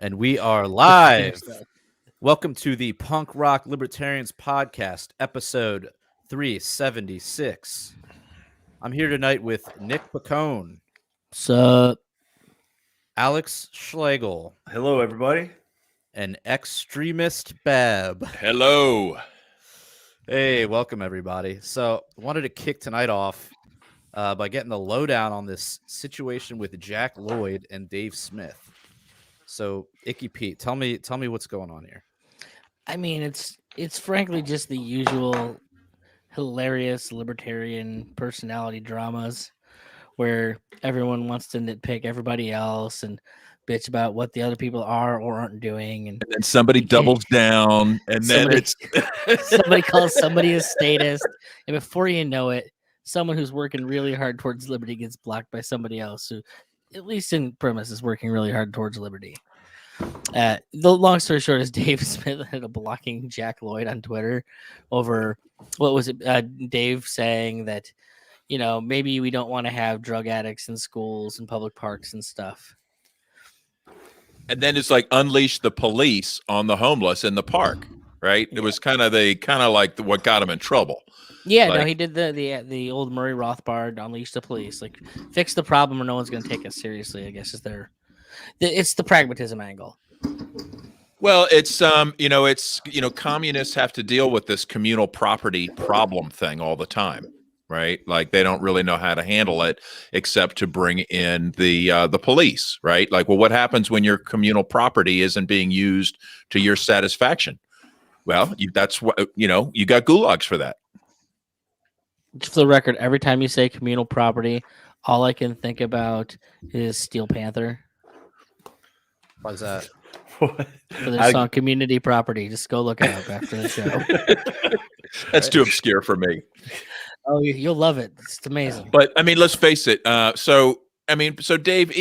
And we are live. Welcome to the Punk Rock Libertarians Podcast, episode 376. I'm here tonight with Nick Pacone. Sup? Alex Schlegel. Hello, everybody. And Extremist Bab. Hello. Hey, welcome, everybody. So I wanted to kick tonight off by getting the lowdown on this situation with Jack Lloyd and Dave Smith. So, Icky Pete, tell me what's going on here. I mean, it's frankly just the usual hilarious libertarian personality dramas where everyone wants to nitpick everybody else and bitch about what the other people are or aren't doing, and then somebody doubles down, and then somebody calls somebody a statist, and before you know it, someone who's working really hard towards liberty gets blocked by somebody else who, at least in premise, is working really hard towards liberty. The long story short is Dave Smith ended up blocking Jack Lloyd on Twitter over, what was it? Dave saying that, maybe we don't want to have drug addicts in schools and public parks and stuff. And then it's like unleash the police on the homeless in the park, right? Yeah. It was kind of like what got him in trouble. Yeah, no, he did the old Murray Rothbard unleash the police, like fix the problem or no one's going to take us seriously, I guess it's the pragmatism angle. Well, it's communists have to deal with this communal property problem thing all the time, right? Like they don't really know how to handle it except to bring in the police, right? Like, well, what happens when your communal property isn't being used to your satisfaction? Well, that's what you got gulags for that. Just for the record, every time you say communal property, all I can think about is Steel Panther. Why's that? For their song Community Property. Just go look it up after the show. That's too obscure for me. Oh, you'll love it. It's amazing. But I mean, let's face it. So Dave,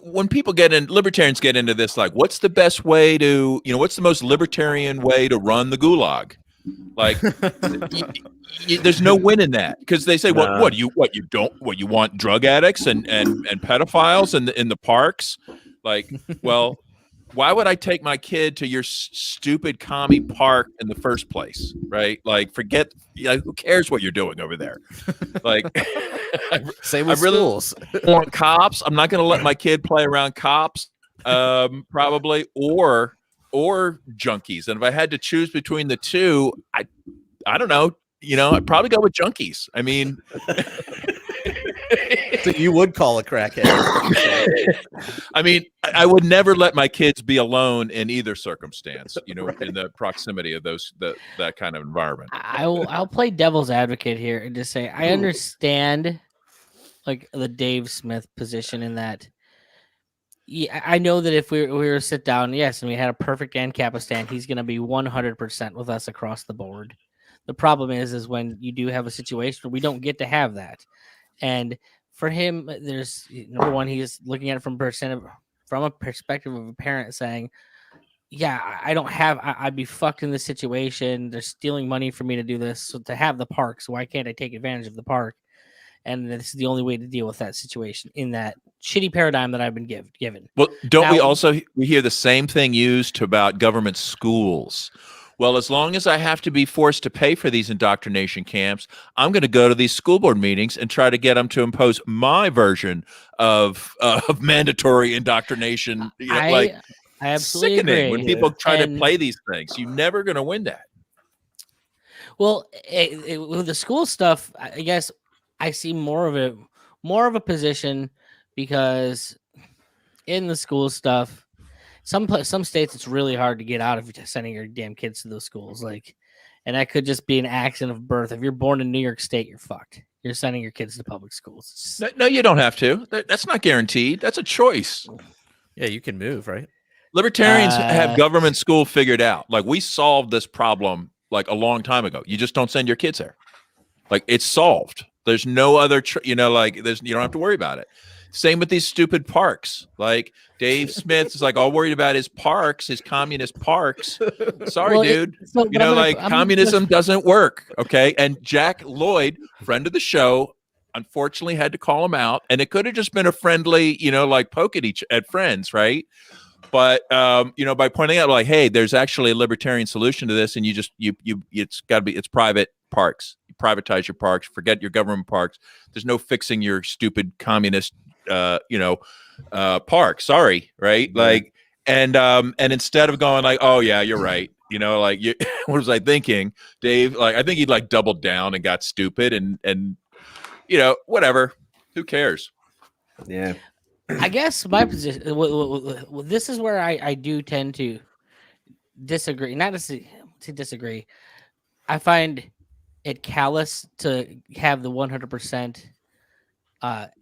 when people libertarians get into this, like, what's the best way to, what's the most libertarian way to run the gulag? Like, there's no win in that because they say, what you want drug addicts and pedophiles in the parks? Like, well, why would I take my kid to your stupid commie park in the first place? Right? Like, forget, who cares what you're doing over there? Like, Same with schools. Want cops. I'm not going to let my kid play around cops, probably, or junkies. And if I had to choose between the two, I don't know, I'd probably go with junkies. I mean, so you would call a crackhead. I mean, I would never let my kids be alone in either circumstance, in the proximity of that kind of environment. I'll play devil's advocate here and just say I understand like the Dave Smith position in that. Yeah, I know that if we were to sit down, yes, and we had a perfect Ancapistan, he's going to be 100% with us across the board. The problem is when you do have a situation where we don't get to have that. And for him, there's number one, he is looking at it from a perspective of a parent saying, yeah, I'd be fucked in this situation. They're stealing money for me to do this. So to have the park, so why can't I take advantage of the park? And this is the only way to deal with that situation in that shitty paradigm that I've been given. Well, we hear the same thing used about government schools. Well, as long as I have to be forced to pay for these indoctrination camps, I'm going to go to these school board meetings and try to get them to impose my version of mandatory indoctrination. I absolutely sickening agree. When people try to play these things. You're never going to win that. Well, with the school stuff, I guess I see more of a position because in the school stuff, some states it's really hard to get out of sending your damn kids to those schools. Like, and that could just be an accident of birth. If you're born in New York State, you're fucked. You're sending your kids to public schools. No, you don't have to. That's not guaranteed. That's a choice. Yeah, you can move, right? Libertarians have government school figured out. Like, we solved this problem like a long time ago. You just don't send your kids there. Like, it's solved. There's no other, you don't have to worry about it. Same with these stupid parks. Like Dave Smith is like all worried about his parks, his communist parks. Sorry, dude. Communism doesn't work. Okay. And Jack Lloyd, friend of the show, unfortunately had to call him out, and it could have just been a friendly, like poke at friends, right? But by pointing out like, hey, there's actually a libertarian solution to this, and it's private parks. You privatize your parks, forget your government parks. There's no fixing your stupid communist park. Sorry, right? Yeah. Like, and instead of going like, oh yeah, you're right. Like what was I thinking, Dave? Like, I think he'd like doubled down and got stupid and whatever. Who cares? Yeah. I guess my position, this is where I do tend to disagree. Not to disagree. I find it callous to have the 100%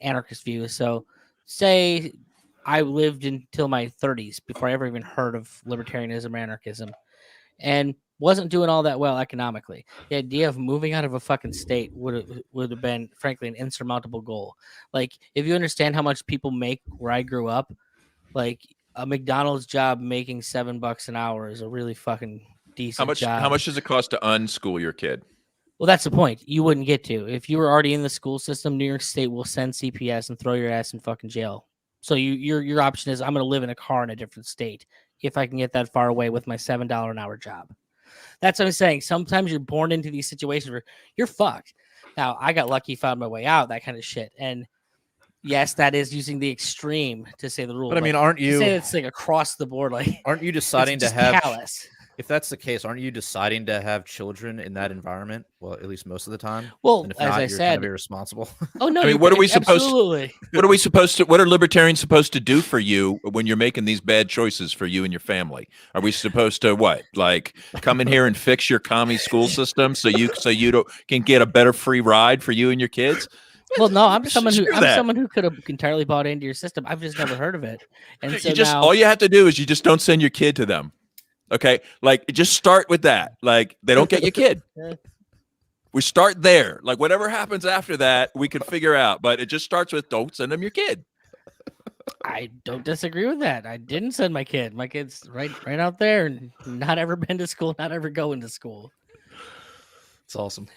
anarchist view. So, say I lived until my 30s before I ever even heard of libertarianism or anarchism, and wasn't doing all that well economically. The idea of moving out of a fucking state would have been, frankly, an insurmountable goal. Like, if you understand how much people make where I grew up, like a McDonald's job making $7 an hour is a really fucking decent job. How much does it cost to unschool your kid? Well, that's the point. You wouldn't get to. If you were already in the school system, New York State will send CPS and throw your ass in fucking jail. So your option is, I'm going to live in a car in a different state if I can get that far away with my $7 an hour job. That's what I'm saying. Sometimes you're born into these situations where you're fucked. Now, I got lucky, found my way out, that kind of shit. And yes, that is using the extreme to say the rule. But I mean, aren't you? Say it's like across the board. Like, aren't you deciding to have? Callous. If that's the case, aren't you deciding to have children in that environment? Well, at least most of the time. Well, and if as not, I you're said, kind of irresponsible. Oh no! I mean, what are we supposed? Absolutely. What are libertarians supposed to do for you when you're making these bad choices for you and your family? Are we supposed to what? Like come in here and fix your commie school system so you can get a better free ride for you and your kids? Well, no, I'm someone who could have entirely bought into your system. I've just never heard of it, and so all you have to do is you just don't send your kid to them. Okay, like just start with that. Like they don't get your kid. We start there. Like whatever happens after that, we can figure out. But it just starts with don't send them your kid. I don't disagree with that. I didn't send my kid. My kid's right out there, and not ever been to school, not ever going to school. It's awesome.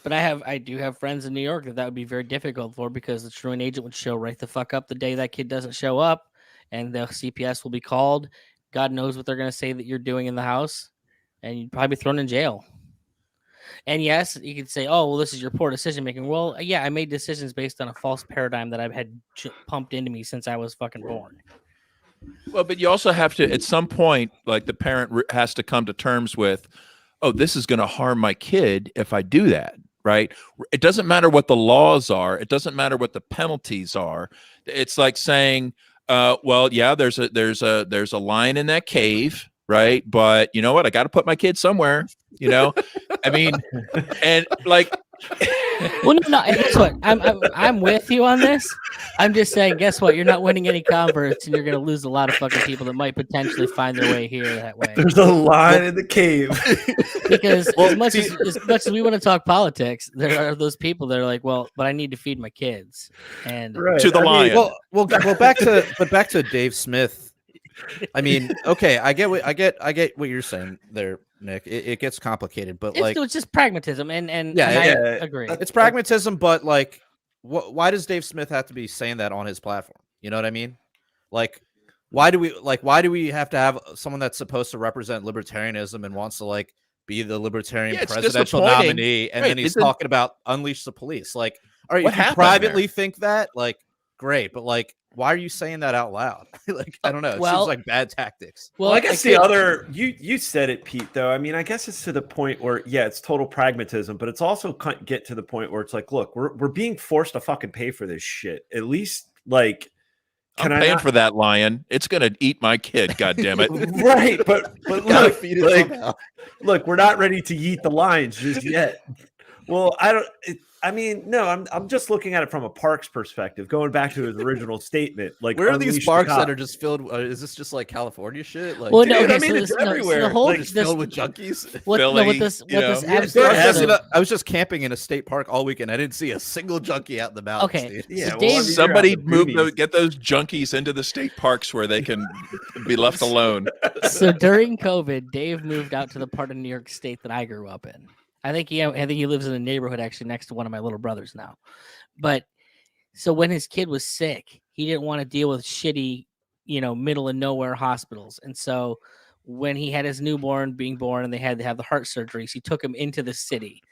But I do have friends in New York that would be very difficult for, because the truant agent would show right the fuck up the day that kid doesn't show up, and the CPS will be called. God knows what they're going to say that you're doing in the house, and you'd probably be thrown in jail. And yes, you could say, oh, well, this is your poor decision making. Well, yeah, I made decisions based on a false paradigm that I've had pumped into me since I was fucking born. Well, but you also have to, at some point, like the parent has to come to terms with, oh, this is going to harm my kid if I do that. Right. It doesn't matter what the laws are. It doesn't matter what the penalties are. It's like saying, well, yeah, there's a line in that cave, right? But you know what? I got to put my kid somewhere, I mean, and like, well, no, guess what? I'm with you on this. I'm just saying, guess what? You're not winning any converts, and you're going to lose a lot of fucking people that might potentially find their way here that way. There's a line in the cave. Because as much as we want to talk politics, there are those people that are like, well, but I need to feed my kids, and to the lion. Well, back to Dave Smith. I mean, okay, I get what you're saying there, Nick. It gets complicated, but it's just pragmatism, and I agree. It's pragmatism, but like, why does Dave Smith have to be saying that on his platform? You know what I mean? Like, why do we have to have someone that's supposed to represent libertarianism and wants to like be the libertarian presidential nominee, and then he's talking about unleash the police? Like, all right, if you privately think that, like, great, but like, why are you saying that out loud? Like, I don't know. It seems like bad tactics. Well, I guess the other, you said it, Pete, though. I mean, I guess it's to the point where, yeah, it's total pragmatism, but it's also get to the point where it's like, look, we're being forced to fucking pay for this shit. At least, like, I'm paying for that lion. It's gonna eat my kid. God damn it! Right, but look, we're not ready to eat the lions just yet. Well, I'm just looking at it from a parks perspective. Going back to his original statement, like, where are these parks that are just filled? Is this just like California shit? Like, well, no, okay, I mean, it's everywhere. So the whole, like, filled with junkies. I was just camping in a state park all weekend. I didn't see a single junkie out in the mountains. Okay, yeah, Dave, somebody get those junkies into the state parks where they can be left alone. So during COVID, Dave moved out to the part of New York State that I grew up in. I think he lives in a neighborhood actually next to one of my little brothers now. But so when his kid was sick, he didn't want to deal with shitty, middle of nowhere hospitals. And so when he had his newborn being born and they had to have the heart surgeries, he took him into the city.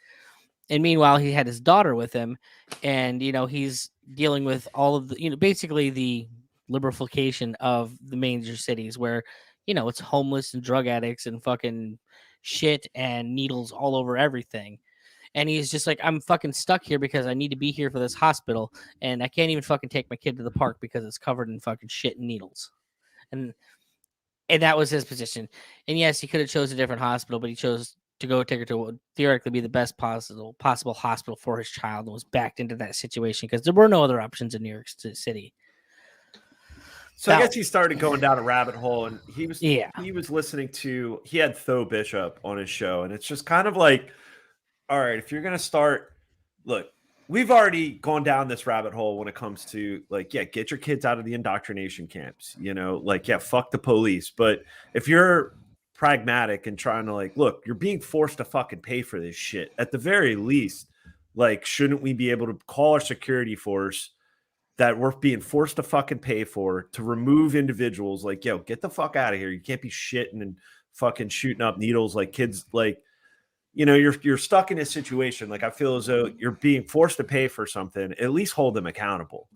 And meanwhile, he had his daughter with him, and he's dealing with all of the, basically the liberalification of the major cities where, it's homeless and drug addicts and fucking shit and needles all over everything. And he's just like, I'm fucking stuck here because I need to be here for this hospital, and I can't even fucking take my kid to the park because it's covered in fucking shit and needles. And that was his position. And yes, he could have chose a different hospital, but he chose to go take her to what would theoretically be the best possible hospital for his child, and was backed into that situation because there were no other options in New York City. So I guess he started going down a rabbit hole, and he was listening to, he had Tho Bishop on his show, and it's just kind of like, all right, if you're going to start, look, we've already gone down this rabbit hole when it comes to like, yeah, get your kids out of the indoctrination camps, fuck the police. But if you're pragmatic and trying to like, look, you're being forced to fucking pay for this shit. At the very least, like, shouldn't we be able to call our security force that we're being forced to fucking pay for to remove individuals? Like, yo, get the fuck out of here. You can't be shitting and fucking shooting up needles like kids. Like, you're stuck in a situation. Like, I feel as though you're being forced to pay for something. At least hold them accountable.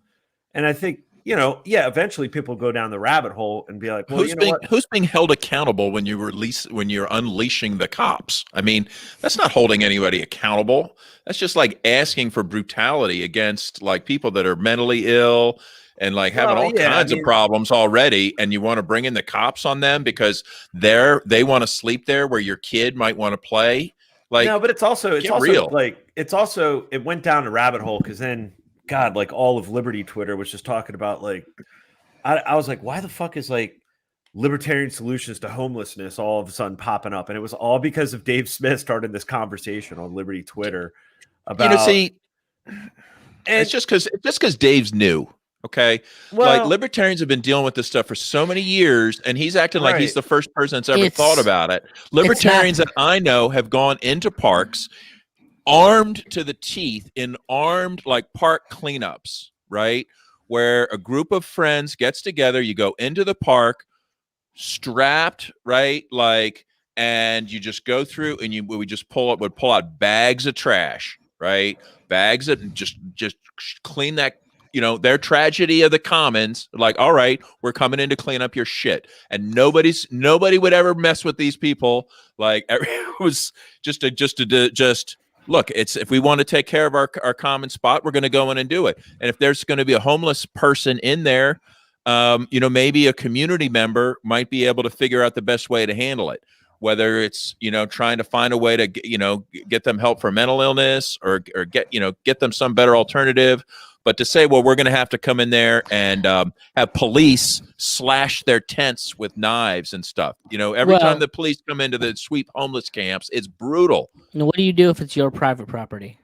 And I think, eventually people go down the rabbit hole and be like, well, who's being held accountable when you're unleashing the cops? I mean, that's not holding anybody accountable. That's just like asking for brutality against like people that are mentally ill and like having all kinds of problems already. And you want to bring in the cops on them because they want to sleep there where your kid might want to play. Like, no, but it's also real. Like, it went down a rabbit hole because then, God, like all of Liberty Twitter was just talking about like, I was like, why the fuck is like libertarian solutions to homelessness all of a sudden popping up? And it was all because of Dave Smith starting this conversation on Liberty Twitter about, it's just because Dave's new. Okay. Well, like libertarians have been dealing with this stuff for so many years, and he's acting like he's the first person that's ever thought about it. Libertarians that I know have gone into parks armed to the teeth in armed like park cleanups, right? Where a group of friends gets together, you go into the park strapped, right? Like, and you just go through and we would pull out bags of trash, right? Bags of just clean that, their tragedy of the commons. Like, all right, we're coming in to clean up your shit. And nobody would ever mess with these people. Like, it was just look, if we want to take care of our common spot, we're going to go in and do it. And if there's going to be a homeless person in there, maybe a community member might be able to figure out the best way to handle it. Whether it's, trying to find a way to, get them help for mental illness or get them some better alternative. But to say, well, we're going to have to come in there and have police slash their tents with knives and stuff. Every time the police come into the sweep homeless camps, it's brutal. What do you do if it's your private property?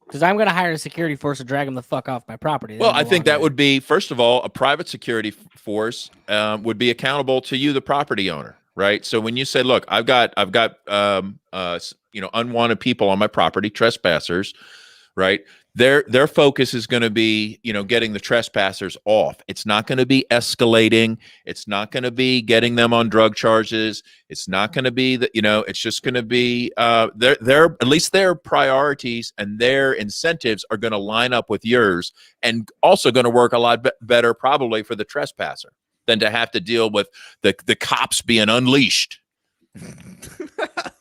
Because I'm going to hire a security force to drag them the fuck off my property. Well, I think that would be, first of all, a private security force would be accountable to you, the property owner, right? So when you say, look, I've got unwanted people on my property, trespassers, right? Their focus is going to be, getting the trespassers off. It's not going to be escalating. It's not going to be getting them on drug charges. It's not going to be that, it's just going to be their at least their priorities and their incentives are going to line up with yours, and also going to work a lot better probably for the trespasser than to have to deal with the cops being unleashed.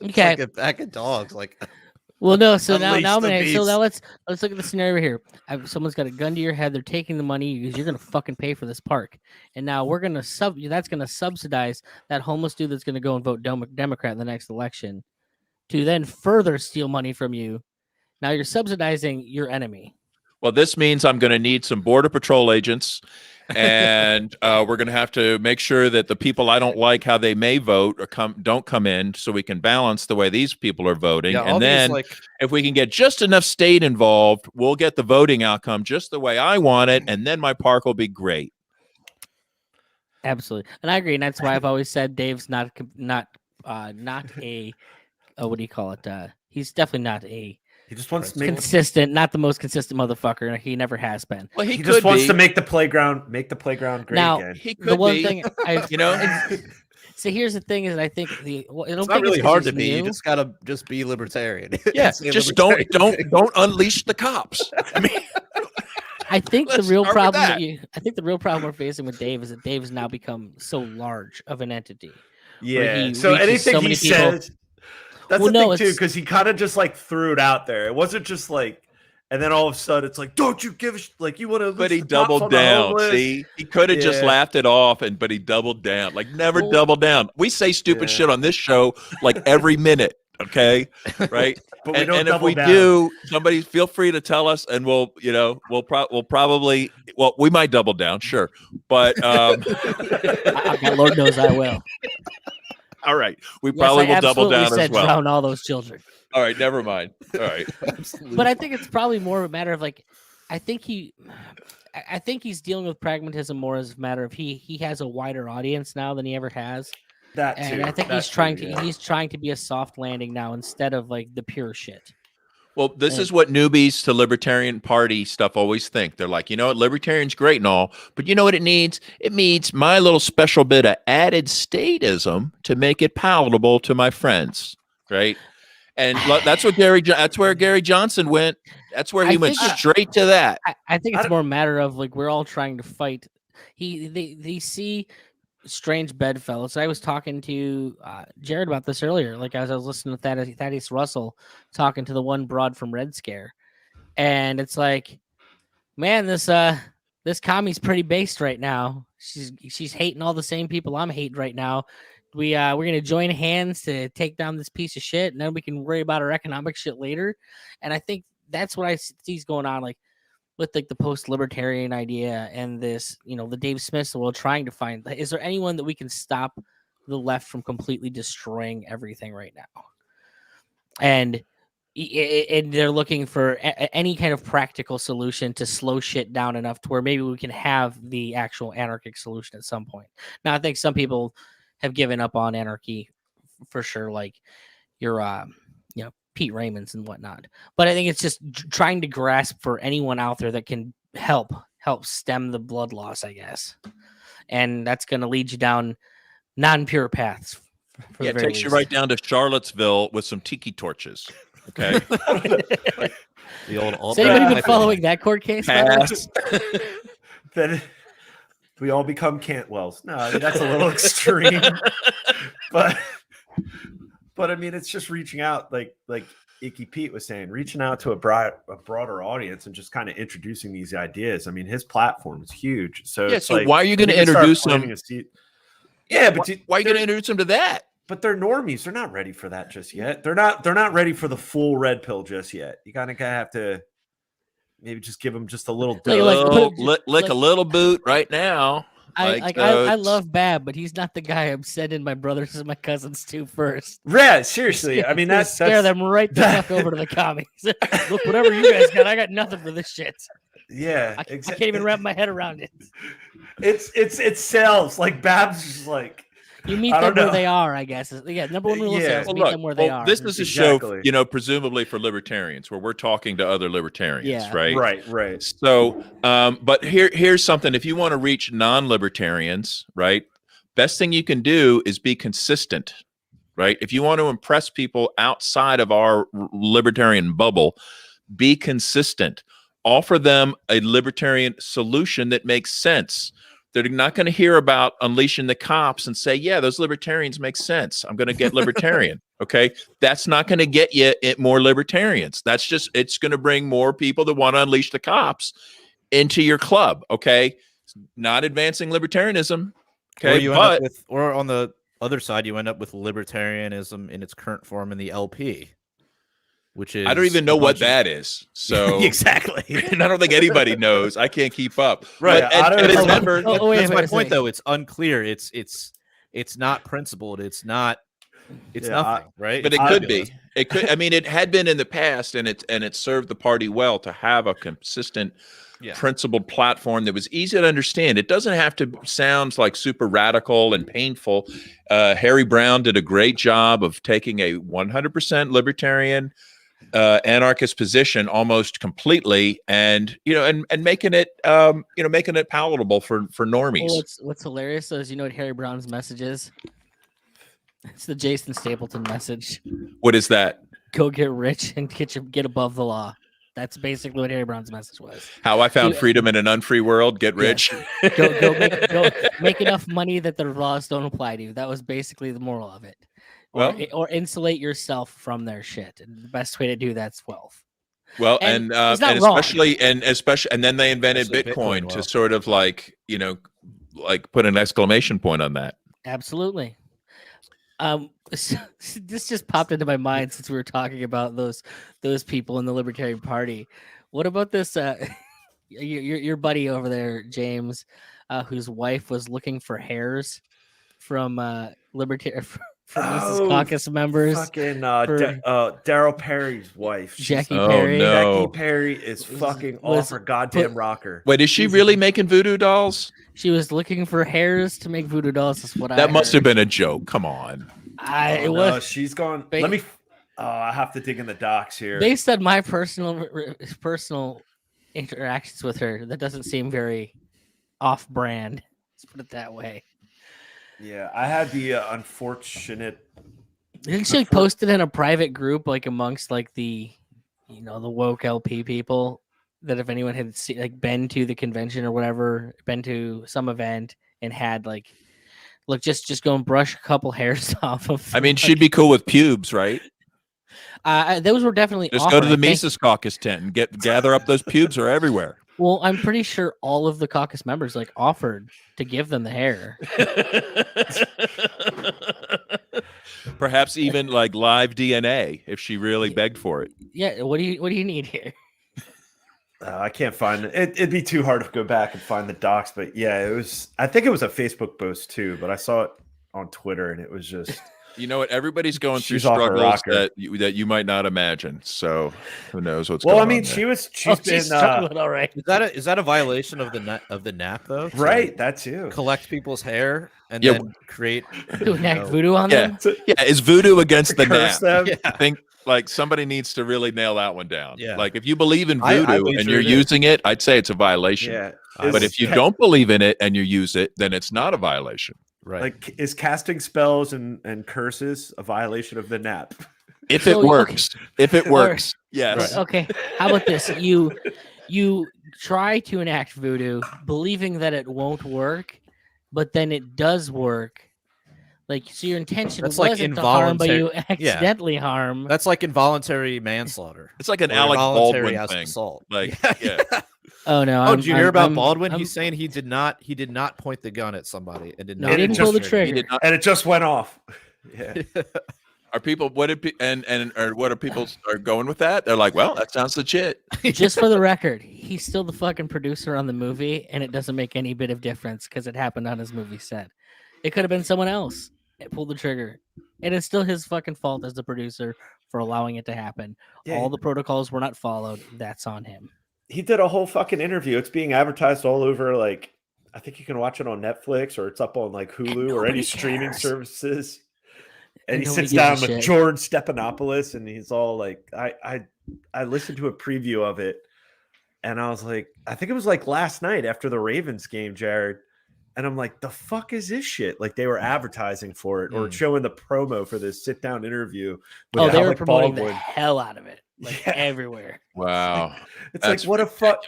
Okay, like a pack of dogs, like. Well, no. So now let's look at the scenario here. Someone's got a gun to your head. They're taking the money because you're gonna fucking pay for this park, and now we're gonna that's gonna subsidize that homeless dude that's gonna go and vote Democrat in the next election, to then further steal money from you. Now you're subsidizing your enemy. Well, this means I'm going to need some Border Patrol agents, and we're going to have to make sure that the people I don't like how they may vote or don't come in, so we can balance the way these people are voting. Yeah, and then if we can get just enough state involved, we'll get the voting outcome just the way I want it, and then my park will be great. Absolutely. And I agree. And that's why I've always said Dave's not not a what do you call it? He's definitely not a He just wants to make consistent, not the most consistent motherfucker. He never has been. Well, he could just wants be. to make the playground great Now, again. He could the one be. thing I You know? so here's the thing is I think I don't It's think not really it's 'cause hard he's to be. You new. just gotta just be libertarian. Yeah, Say just libertarian. don't unleash the cops. I mean, I think the Let's real start with problem that. I think the real problem we're facing with Dave is that Dave has now become so large of an entity. Yeah. he So reaches anything so he many people. says, that's Well, the no, thing too, it's- because he kind of just like threw it out there. It wasn't just like, and then all of a sudden it's like, don't you give a like you want to? but he doubled down. See, he could have just Yeah. laughed it off, but he doubled down. Like never Well- double down. We say stupid Yeah. shit on this show like every minute. Okay, right. But we And, don't and if double we down. do, somebody feel free to tell us, and we'll probably, we might double down, sure, but Lord knows I will. all right, we Yes, probably I will double absolutely down as said well. drown all those children. All right, never mind. All right, Absolutely. But I think it's probably more of a matter of like, I think he's dealing with pragmatism more as a matter of he has a wider audience now than he ever has, That and too. I think That he's trying too, to yeah. he's trying to be a soft landing now instead of like the pure shit. well, this And- is what newbies to Libertarian Party stuff always think. They're like, you know what, Libertarian's great and all, but you know what it needs? It needs my little special bit of added statism to make it palatable to my friends, right? And that's where Gary Johnson went. That's where he I went think straight to that. I think I it's don't- more a matter of like we're all trying to fight. They see strange bedfellows. I was talking to Jared about this earlier. Like as I was listening to Thaddeus Russell talking to the one broad from Red Scare, and it's like, man, this commie's pretty based right now. She's hating all the same people I'm hating right now. We're gonna join hands to take down this piece of shit, and then we can worry about our economic shit later. And I think that's what I see going on, like with like the post-libertarian idea and this, the Dave Smiths of the world trying to find. Is there anyone that we can stop the left from completely destroying everything right now? And they're looking for any kind of practical solution to slow shit down enough to where maybe we can have the actual anarchic solution at some point. Now, I think some people have given up on anarchy for sure, like your Pete Raymonds and whatnot. But I think it's just trying to grasp for anyone out there that can help stem the blood loss, I guess. And that's going to lead you down non-pure paths. Yeah, it takes you right down to Charlottesville with some tiki torches. Okay. The old Has anybody been alt-right following that court case? by the way? Pass. Then we all become Cantwells. No, I mean, that's a little extreme. but I mean, it's just reaching out, like Icky Pete was saying, reaching out to a broader audience and just kind of introducing these ideas. I mean, his platform is huge. So Yeah, it's so like, why are you going to we can start introduce planting them? a seed. Yeah, but Why are you going to introduce them to that? But they're normies. They're not ready for that just yet. They're not ready for the full red pill just yet. You kind of have to maybe just give them just a little Like, dose. Lick a little boot right now. I love Bab, but he's not the guy I'm sending my brothers and my cousins to first. Yeah, seriously. I mean, Gonna that's scare them right the fuck over to the commies. Look, whatever you guys got, I got nothing for this shit. Yeah, I can't even wrap my head around it. It's sales. Like Babs is like, You meet I them don't where know. they are, I guess. Yeah, number one rule of Yeah. sales: meet them where they are. This is a Exactly. show, presumably for libertarians, where we're talking to other libertarians, Yeah. right? right. So, but here's something. If you want to reach non-libertarians, right, best thing you can do is be consistent, right? If you want to impress people outside of our libertarian bubble, be consistent. Offer them a libertarian solution that makes sense. They're not going to hear about unleashing the cops and say, yeah, those libertarians make sense. I'm going to get libertarian. Okay. That's not going to get you more libertarians. It's going to bring more people that want to unleash the cops into your club. Okay. Not advancing libertarianism. Okay. Or on the other side, you end up with libertarianism in its current form in the LP, which is I don't even know what that is. So exactly. and I don't think anybody knows. I can't keep up. Right. But, and it's never, Oh, wait a That's my minute, point, say- though. It's unclear. It's not principled. It's not. It's Yeah, nothing, right? but It's it could nebulous. be. It could. I mean, it had been in the past, and it served the party well to have a consistent principled platform that was easy to understand. It doesn't have to sound like super radical and painful. Harry Brown did a great job of taking a 100% libertarian anarchist position almost completely, and making it making it palatable for normies. Well, what's hilarious though is what Harry Brown's message is? It's the Jason Stapleton message. What is that? Go get rich and get above the law. That's basically what Harry Brown's message was. How I found freedom in an unfree world. Get rich. Go make enough money that the laws don't apply to you. That was basically the moral of it. Or insulate yourself from their shit. And the best way to do that's wealth. Well, and especially and then they invented Bitcoin to sort of like put an exclamation point on that. Absolutely. This just popped into my mind since we were talking about those people in the Libertarian Party. What about this? Your buddy over there, James, whose wife was looking for hairs from Libertarian. Mrs. Caucus members. Fucking Daryl Perry's wife. Jackie Perry. Jackie Perry is fucking off her goddamn rocker. Wait, is she really making voodoo dolls? She was looking for hairs to make voodoo dolls. Is what that must have been a joke. Come on. No, she's gone. Let me. I have to dig in the docs here. Based on my personal interactions with her, that doesn't seem very off-brand. Let's put it that way. Yeah, I had the unfortunate. Didn't she post it in a private group, like amongst like the woke LP people, that if anyone had been to the convention or whatever, been to some event and had look, just go and brush a couple hairs off of. I mean, she'd be cool with pubes, right? Those were definitely just go to the Mises Caucus tent and gather up those pubes are everywhere. Well, I'm pretty sure all of the caucus members offered to give them the hair. Perhaps even live DNA if she really begged for it. Yeah, what do you need here? I can't find it. It'd be too hard to go back and find the docs, but yeah, it was. I think it was a Facebook post too, but I saw it on Twitter, and it was just. You know what? Everybody's going through struggles that you might not imagine. So who knows what's going on? Well, I mean, she's been struggling all right. Is that a violation of the NAP though? Right, that too. Collect people's hair and then create enact voodoo on them. Yeah, is voodoo against the NAP? Yeah. I think somebody needs to really nail that one down. Yeah. If you believe in voodoo and you're using it, I'd say it's a violation. Yeah. But if you don't believe in it and you use it, then it's not a violation. Right. Is casting spells and curses a violation of the NAP? If it works. If it works. Yes. Right. Okay. How about this? You try to enact voodoo believing that it won't work, but then it does work. So your intention wasn't to harm, but you accidentally harm. That's like involuntary manslaughter. It's like an Alec Baldwin thing. Assault. Oh no! Oh, did you hear about Baldwin? He's saying he did not point the gun at somebody and did not. He didn't pull the trigger, and it just went off. Yeah. Are people what are people are going with that? They're like, well, that sounds legit. Just for the record, he's still the fucking producer on the movie, and it doesn't make any bit of difference because it happened on his movie set. It could have been someone else that pulled the trigger, and it's still his fucking fault as the producer for allowing it to happen. Yeah. All the protocols were not followed. That's on him. He did a whole fucking interview. It's being advertised all over. I think you can watch it on Netflix or it's up on Hulu or any streaming services. And he sits down with George Stephanopoulos, and he's all I listened to a preview of it, and I was like, I think it was last night after the Ravens game, Jared. And I'm like, the fuck is this shit? They were advertising for it or showing the promo for this sit down interview. With they were promoting the hell out of it. Everywhere. Wow. It's what a fuck.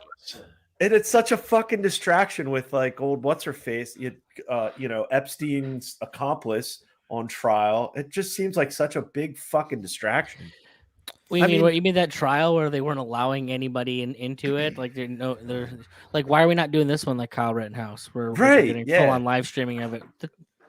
And it's such a fucking distraction with old what's her face, Epstein's accomplice on trial. It just seems like such a big fucking distraction. What you mean that trial where they weren't allowing anybody into it? They're why are we not doing this one like Kyle Rittenhouse? We're getting full on live streaming of it.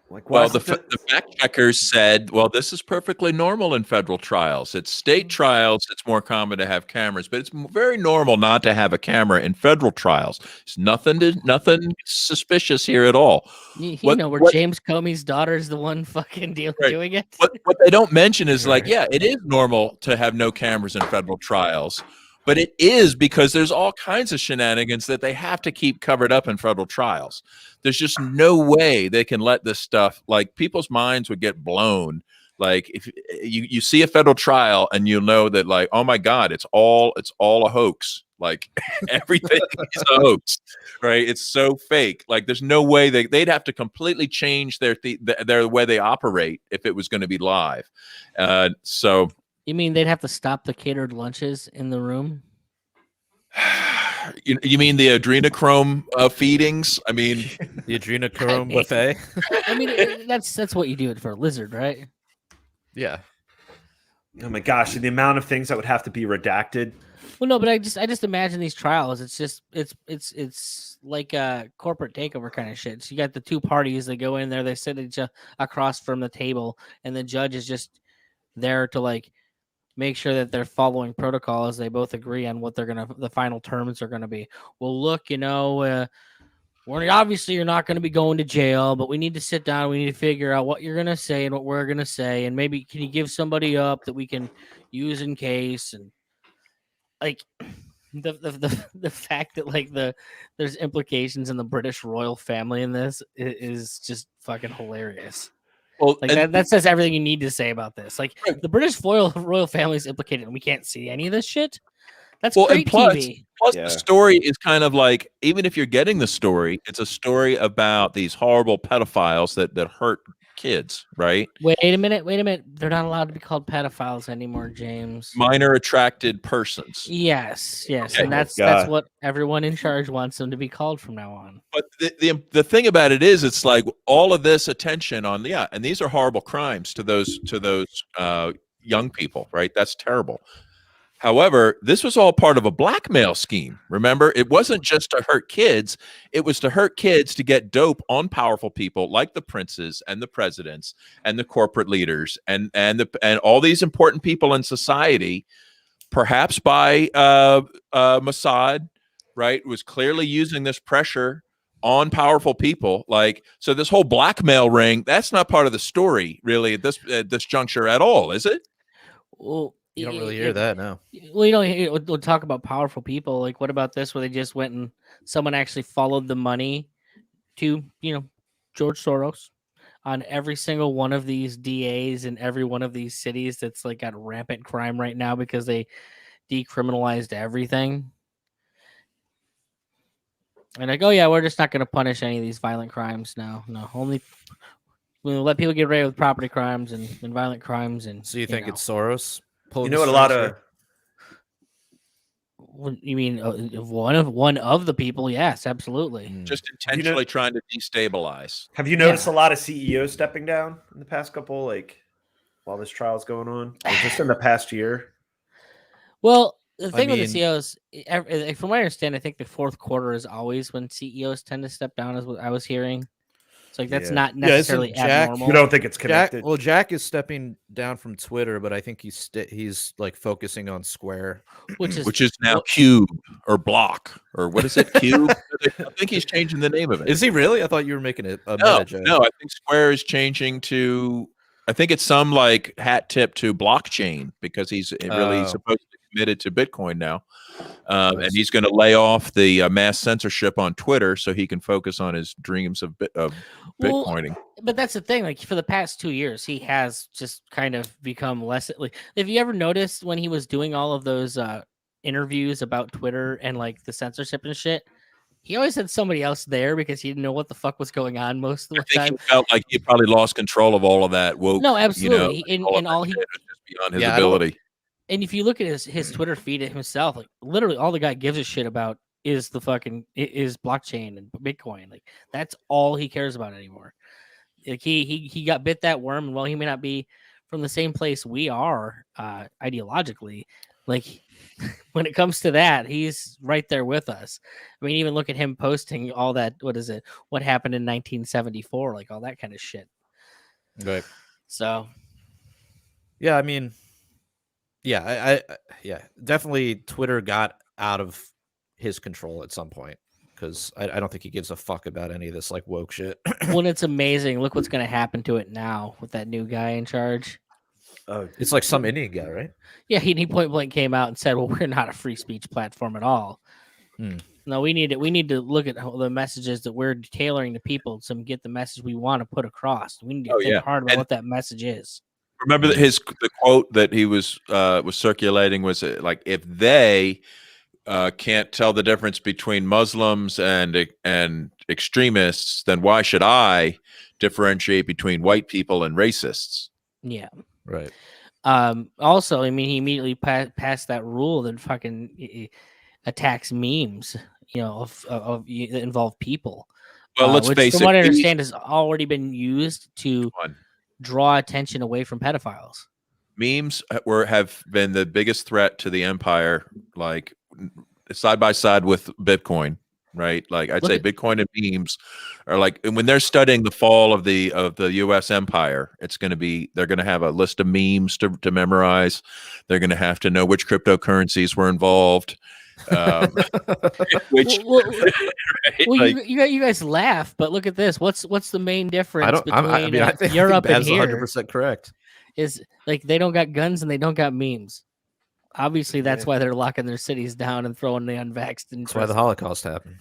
The fact checkers said, well, this is perfectly normal in federal trials. It's state trials. It's more common to have cameras, but it's very normal not to have a camera in federal trials. It's nothing suspicious here at all. James Comey's daughter is the one fucking doing it. What they don't mention is it is normal to have no cameras in federal trials. But it is because there's all kinds of shenanigans that they have to keep covered up in federal trials. There's just no way they can let this stuff, like, people's minds would get blown. Like, if you see a federal trial and you'll know that, like, oh my God, it's all a hoax. Like, everything is a hoax, right? It's so fake. Like, there's no way they'd have to completely change their way they operate if it was going to be live. So You mean they'd have to stop the catered lunches in the room? you mean the adrenochrome feedings? I mean, The adrenochrome buffet. I mean, that's what you do it for a lizard, right? Yeah. Oh my gosh, the amount of things that would have to be redacted. Well, no, but I just imagine these trials. It's like a corporate takeover kind of shit. So you got the two parties that go in there, they sit across from the table, and the judge is just there to like make sure that they're following protocol as they both agree on what the final terms are gonna be. Well, look, obviously you're not going to be going to jail, but we need to sit down. We need to figure out what you're going to say and what we're going to say. And maybe can you give somebody up that we can use in case? And like the fact that like there's implications in the British royal family in this is just fucking hilarious. well, Like that says everything you need to say about this. Like the British royal family is implicated and we can't see any of this shit. That's Well, and great plus- TV. Plus, Yeah. the story is kind of like, even if you're getting the story, it's a story about these horrible pedophiles that hurt kids, right? Wait a minute. They're not allowed to be called pedophiles anymore, James. Minor attracted persons. Yes, Okay. and that's God. what everyone in charge wants them to be called from now on. But the thing about it is, it's like all of this attention on, and these are horrible crimes to those young people, right? That's terrible. However, this was all part of a blackmail scheme. Remember, it wasn't just to hurt kids. It was to hurt kids to get dope on powerful people like the princes and the presidents and the corporate leaders and all these important people in society, perhaps by Mossad, right, was clearly using this pressure on powerful people. Like, so this whole blackmail ring, that's not part of the story really at this juncture at all, is it? Well, You don't really hear that, no. Well, we'll talk about powerful people. Like, what about this, where they just went and someone actually followed the money to, George Soros on every single one of these DAs in every one of these cities that's like got rampant crime right now because they decriminalized everything. And like, oh yeah, we're just not going to punish any of these violent crimes now. No, only we'll let people get away with property crimes and violent crimes. And So you think it's Soros? You know what? A lot of You mean one of the people? Yes, absolutely. Just intentionally trying to destabilize. have you noticed a lot of CEOs stepping down in the past couple, like while this trial's going on, or just in the past year? Well, the thing with the mean- CEOs, from what I understand, I think the fourth quarter is always when CEOs tend to step down, is what I was hearing. So like that's Yeah. not isn't necessarily Jack- abnormal. You don't think it's Jack, connected? well, Jack is stepping down from Twitter, but I think he's like focusing on Square. which Which is now Cube or Block or what is it? Cube? I think he's changing the name of it. Is he really? I thought you were making it a No, meta joke. no, I think Square is changing to, I think it's some like hat tip to blockchain because he's really Oh. supposedly committed to Bitcoin now. And Nice. he's going to lay off the mass censorship on Twitter so he can focus on his dreams of Bitcoining. But that's the thing. Like for the past 2 years, he has just kind of become less. Like, if you ever noticed when he was doing all of those interviews about Twitter and like the censorship and shit, he always had somebody else there because he didn't know what the fuck was going on most of I the think time. he felt like he probably lost control of all of that woke. No, absolutely. all of And all that he shit was just beyond his Yeah, I don't- ability. And if you look at his Twitter feed himself, like literally all the guy gives a shit about is is blockchain and Bitcoin. Like that's all he cares about anymore. Like he got bit that worm, and while he may not be from the same place we are ideologically, like when it comes to that, he's right there with us. I mean, even look at him posting all that. What happened in 1974? Like all that kind of shit. Right. So Yeah, I mean, yeah, yeah, definitely Twitter got out of his control at some point because I don't think he gives a fuck about any of this like woke shit. when it's amazing, look what's going to happen to it now with that new guy in charge. Oh, It's like some Indian guy, right? Yeah, he point blank came out and said, "Well, we're not a free speech platform at all." No, we need to look at the messages that we're tailoring to people to get the message we want to put across. We need to think hard about what that message is. Remember that the quote that he was circulating was like, if they can't tell the difference between Muslims and extremists, then why should I differentiate between white people and racists? Yeah. Right. Also, I mean, he immediately passed that rule that fucking attacks memes, that involve people. Well, let's which, face from it, what I understand, has already been used to Come on. draw attention away from pedophiles. Memes have been the biggest threat to the empire, like side by side with Bitcoin, right? Like I'd say Bitcoin and memes are like, and when they're studying the fall of the US empire, they're going to have a list of memes to memorize. They're going to have to know which cryptocurrencies were involved. Which you guys laugh, but look at this. What's the main difference between I think Europe and that's here? 100% correct. Is like they don't got guns and they don't got memes. Obviously, that's why they're locking their cities down and throwing the unvaxxed in. That's why the Holocaust happened.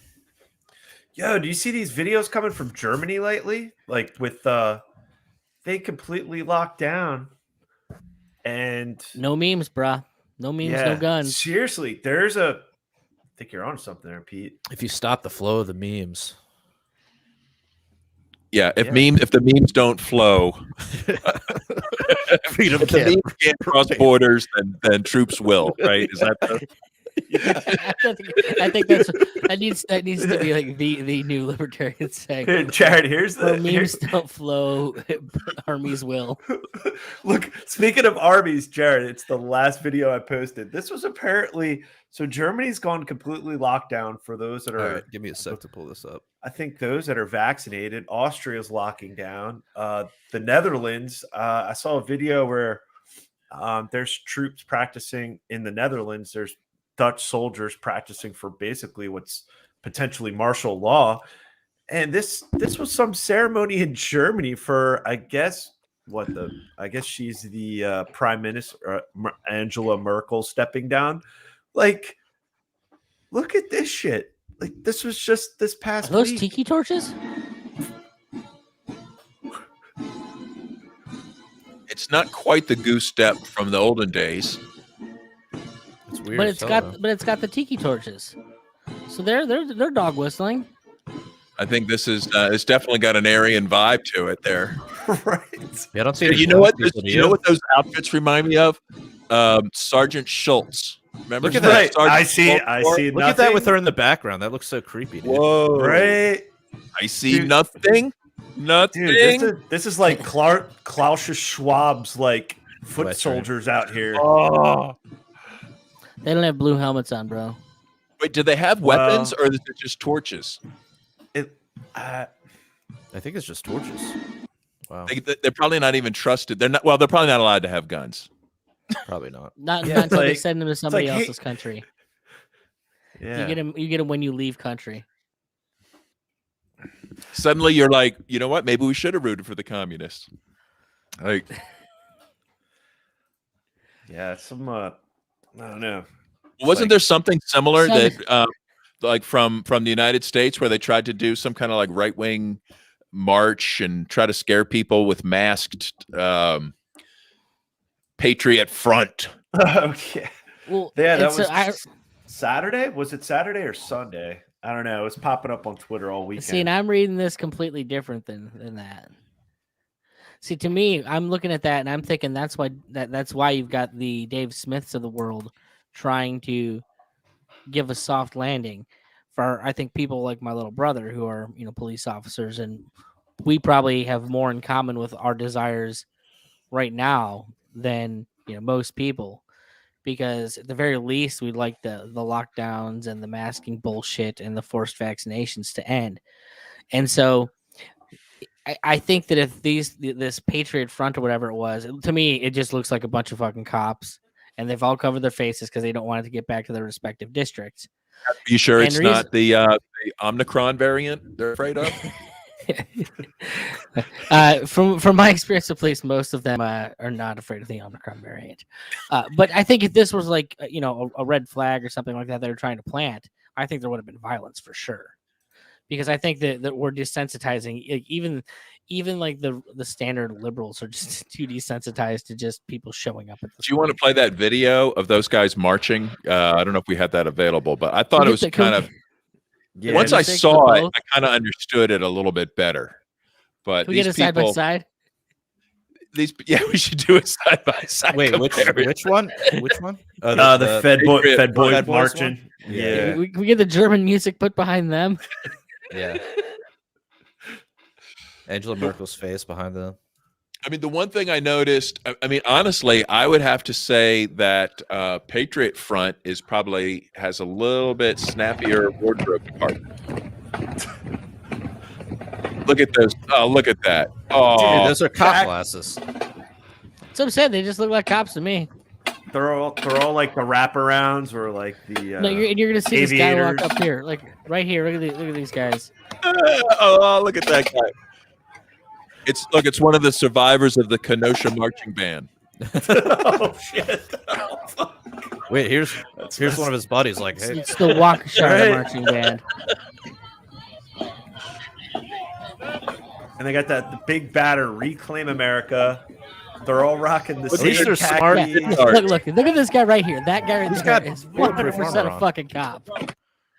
Yo, do you see these videos coming from Germany lately? Like with they completely locked down and no memes, bruh. No memes, no guns. Seriously, I think you're on something there, Pete. If you stop the flow of the memes. If the memes don't flow, freedom if the memes can't cross borders, then troops will, right? Is that I think that needs to be like the new libertarian segment. Jared, here's the memes don't flow, armies will. Look, speaking of armies, Jared, it's the last video I posted. This was apparently Germany's gone completely locked down for those that are. Right, give me a sec to pull this up. I think those that are vaccinated. Austria's locking down. The Netherlands. I saw a video where there's troops practicing in the Netherlands. There's Dutch soldiers practicing for basically what's potentially martial law. And this was some ceremony in Germany for, I guess she's the prime minister, Angela Merkel, stepping down. Like, look at this shit. Like, this was just this past week. Those week. tiki torches? It's not quite the goose step from the olden days. It's weird. But it's got the tiki torches. So they're dog whistling. I think this is it's definitely got an Aryan vibe to it there. Right. Yeah, I don't see you know what those outfits remind me of? Sergeant Schultz. Remember? Look at that. I see. Look at that with her in the background. That looks so creepy. Dude. Whoa. Right. I see nothing. Nothing. Dude, this is like Klaus Schwab's like foot West soldiers out here. Oh. They don't have blue helmets on, bro. Wait, do they have weapons or is it just torches? I think it's just torches. Wow. They're probably not even trusted. They're probably not allowed to have guns. Probably not. Not until they send them to somebody else's country. Yeah. You get them when you leave country. Suddenly you're like, you know what? Maybe we should have rooted for the communists. Like, yeah, some I don't know. Wasn't there something similar that like from the United States where they tried to do some kind of like right-wing march and try to scare people with masked Patriot Front? Okay. Well, yeah, that was Saturday. Was it Saturday or Sunday? I don't know. It was popping up on Twitter all weekend. See, and I'm reading this completely different than that. See, to me, I'm looking at that and I'm thinking that's why you've got the Dave Smiths of the world trying to give a soft landing for, I think, people like my little brother who are, police officers, and we probably have more in common with our desires right now than most people, because at the very least we'd like the lockdowns and the masking bullshit and the forced vaccinations to end. And so I think that if this Patriot Front or whatever it was, to me it just looks like a bunch of fucking cops, and they've all covered their faces because they don't want it to get back to their respective districts. Are you sure it's not the Omicron variant they're afraid of? From my experience with police, most of them are not afraid of the Omicron variant. But I think if this was like a red flag or something like that they're trying to plant, I think there would have been violence for sure. Because I think that we're desensitizing, like, even like the standard liberals are just too desensitized to just people showing up at this. Do you want to play that video of those guys marching? I don't know if we had that available, but I thought it was kind of. Yeah, once I saw it, I kind of understood it a little bit better. But can we get a side by side? We should do a side by side. Wait, which one? Which one? The Fed boy marching. Yeah. We get the German music put behind them. Yeah. Angela Merkel's face behind them. I mean, the one thing I noticed, I mean, honestly, I would have to say that Patriot Front has a little bit snappier wardrobe department. Look at those. Oh, look at that. Oh, dude, those are cop glasses. That's what I'm saying. They just look like cops to me. They're all like the wraparounds or like the. No, you're gonna see aviators. this guy walk up here, like right here. Look at these guys. Oh, look at that guy. It's one of the survivors of the Kenosha marching band. Oh shit! Wait, here's one of his buddies. Like, hey, it's the Waukesha marching band. And they got the big banner, Reclaim America. They're all rocking the At least same they're smart. khaki. Look at this guy right here. That guy right there is 100% a fucking cop.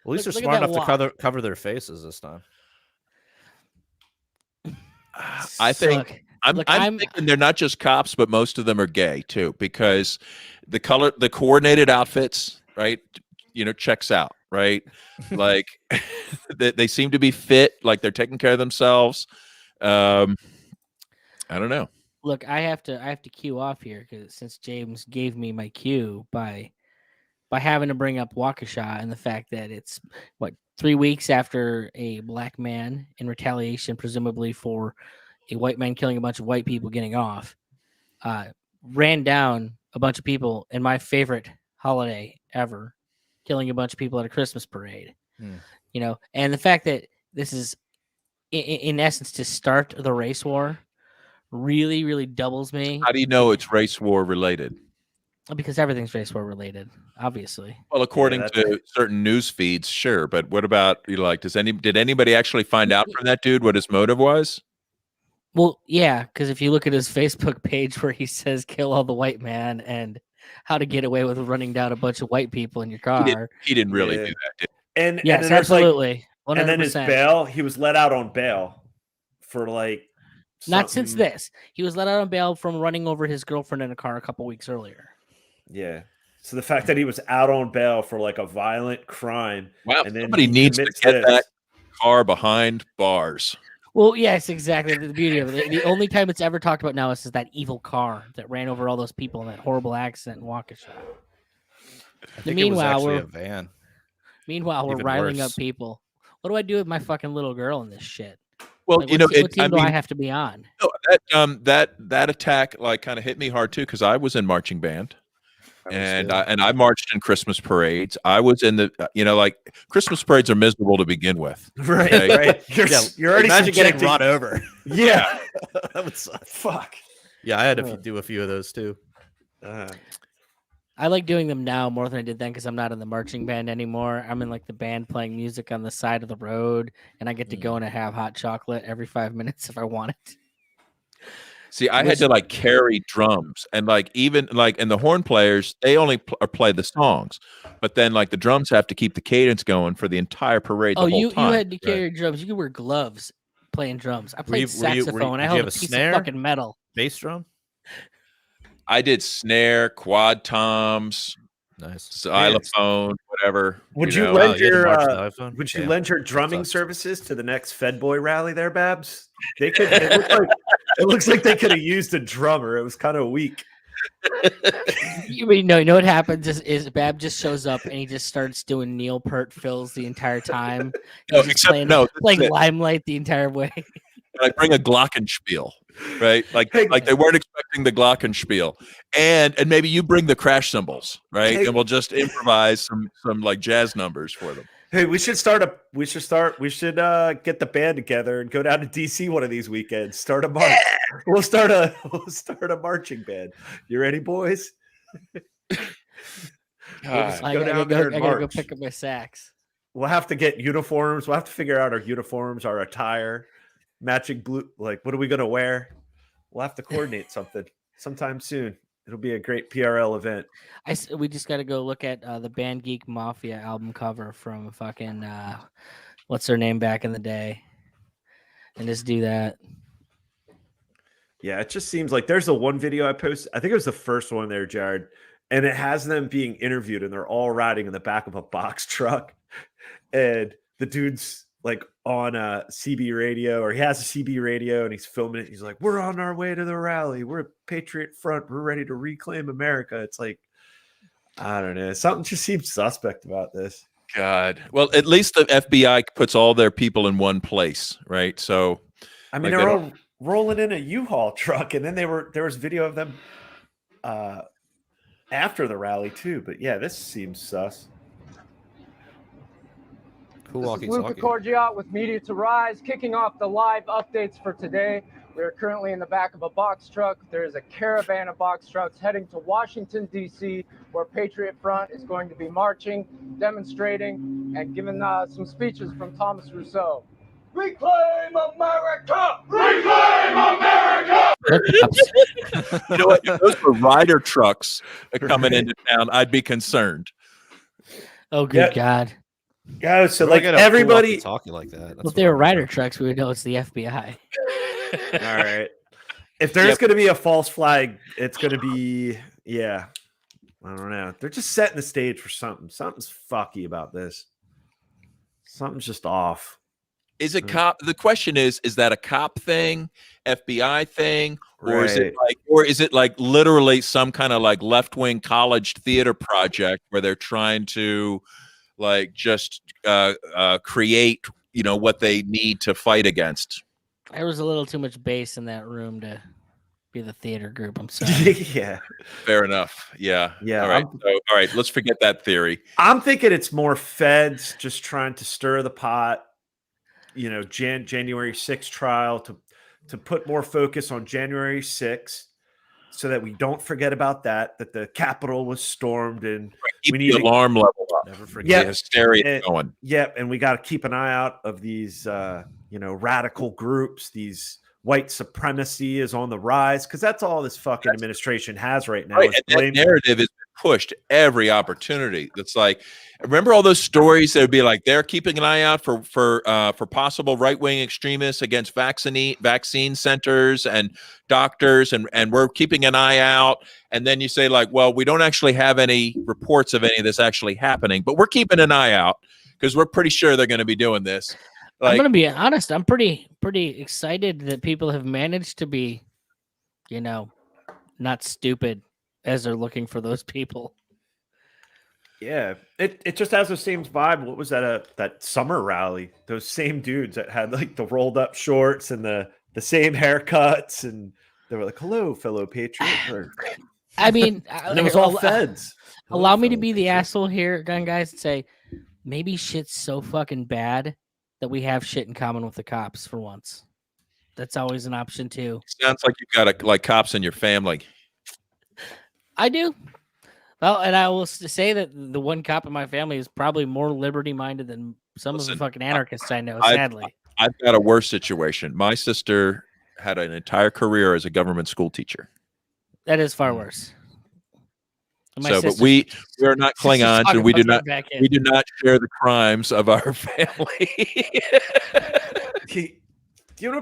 at least they're Look smart at enough that to cover their faces this time. I think I'm thinking they're not just cops, but most of them are gay too, because the coordinated outfits, right? Checks out, right? Like they seem to be fit, like they're taking care of themselves. I don't know. Look, I have to cue off here because since James gave me my cue by having to bring up Waukesha and the fact that it's 3 weeks after a black man, in retaliation presumably for a white man killing a bunch of white people getting off, ran down a bunch of people in my favorite holiday ever, killing a bunch of people at a Christmas parade. And the fact that this is in essence to start the race war really, really doubles me. How do you know it's race war related? Because everything's race war related, obviously. Well, according to certain news feeds, sure. But what about did anybody actually find out from that dude what his motive was? Well, yeah, because if you look at his Facebook page where he says "kill all the white man" and how to get away with running down a bunch of white people in your car, he didn't really do that. Did he? And yes, and absolutely. 100%. And then his bail, he was let out on bail for not since this. He was let out on bail from running over his girlfriend in a car a couple weeks earlier. Yeah. So the fact that he was out on bail for a violent crime. Wow. And then somebody needs to get that car behind bars. Well, yes, exactly. The beauty of it. The only time it's ever talked about now is that evil car that ran over all those people in that horrible accident in Waukesha. I think it was actually a van. Meanwhile, we're riling up people. What do I do with my fucking little girl in this shit? Well, what team do I have to be on? No, that attack kind of hit me hard too, because I was in marching band. And I marched in Christmas parades. I was in the Christmas parades are miserable to begin with. Right, okay? Right. You're already imagine getting run over. Yeah, that would suck. Fuck. Yeah, I had to do a few of those too. I like doing them now more than I did then because I'm not in the marching band anymore. I'm in the band playing music on the side of the road, and I get to go and have hot chocolate every 5 minutes if I want it. See, I had to carry drums, and even and the horn players, they only play the songs, but then the drums have to keep the cadence going for the entire parade. You had to carry drums. You could wear gloves playing drums. I played saxophone. I held a piece of fucking metal. Bass drum. I did snare, quad toms, nice, xylophone, whatever. Would you lend your drumming services to the next Fed Boy rally there, Babs? They could. It looks like they could have used a drummer. It was kind of weak. You know what happens is Bab just shows up and he just starts doing Neil Peart fills the entire time. Playing Limelight the entire way. I bring a glockenspiel, right? They weren't expecting the glockenspiel, and maybe you bring the crash cymbals, right? And we'll just improvise some jazz numbers for them. Hey, we should get the band together and go down to DC one of these weekends. Start a march. We'll start a marching band. You ready, boys? God. I Go down gotta there and go march. pick up my sax. We'll have to get uniforms. We'll have to figure out our uniforms, our attire, matching blue. Like, what are we gonna wear? We'll have to coordinate something sometime soon. It'll be a great PRL event. We just got to go look at the Band Geek Mafia album cover from fucking what's their name back in the day, and just do that. Yeah, it just seems like there's the one video I posted. I think it was the first one there, Jared, and it has them being interviewed, and they're all riding in the back of a box truck, and the dude's like on a CB radio, or he has a CB radio, and he's filming it. He's like, "We're on our way to the rally. We're at Patriot Front. We're ready to reclaim America." It's like, I don't know. Something just seems suspect about this. God. Well, at least the FBI puts all their people in one place, right? So, I mean, like, they're all rolling in a U-Haul truck, and then there was video of them after the rally too. But yeah, this seems sus. Cool This walkie is Luca talkie. Cordiat with Media to Rise, kicking off the live updates for today. We are currently in the back of a box truck. There is a caravan of box trucks heading to Washington, D.C., where Patriot Front is going to be marching, demonstrating, and giving some speeches from Thomas Rousseau. Reclaim America! Reclaim America! you know what? If those were rider trucks coming into town, I'd be concerned. Oh, good God. Yeah, so Where do I like get a cool everybody. walkie-talkie like that. That's Well, if what they were I'm rider wondering. trucks, we would know it's the FBI. All right. If there's Yep. going to be a false flag, it's going to be, yeah. I don't know. They're just setting the stage for something. Something's fucky about this. Something's just off. Is it cop? The question is that a cop thing, FBI thing, or is it like literally some kind of like left-wing college theater project where they're trying to like just create, what they need to fight against? There was a little too much bass in that room to be the theater group. I'm sorry. Yeah. Fair enough. Yeah. Yeah, All right. All right. Let's forget that theory. I'm thinking it's more feds just trying to stir the pot, January 6th trial to put more focus on January 6th so that we don't forget about that the Capitol was stormed and Keep we need the alarm level up. Never The forget. hysteria going. Yep, and we got to keep an eye out of these, radical groups. These white supremacy is on the rise because that's all this fucking administration has right now. Right, is and that narrative is pushed every opportunity. That's like, remember all those stories that would be like they're keeping an eye out for possible right-wing extremists against vaccine centers and doctors, and we're keeping an eye out. And then you say like, well, we don't actually have any reports of any of this actually happening, but we're keeping an eye out because we're pretty sure they're going to be doing this. I'm Like, gonna be honest. I'm pretty excited that people have managed to be, not stupid as they're looking for those people. Yeah, it just has the same vibe. What was that? That summer rally? Those same dudes that had like the rolled up shorts and the same haircuts, and they were like, "Hello, fellow patriot." I mean, And it was all feds. Allow me to be the asshole here, guys, and say maybe shit's so fucking bad that we have shit in common with the cops for once. That's always an option too. sounds like you've got like cops in your family. I do. Well, and I will say that the one cop in my family is probably more liberty-minded than some of Listen, the fucking anarchists I know, I've- sadly. I've got a worse situation. My sister had an entire career as a government school teacher. That is far worse. And my So, but sister's- we are not sister's Klingons, talking and we do about not getting back in. we do not share the crimes of our family.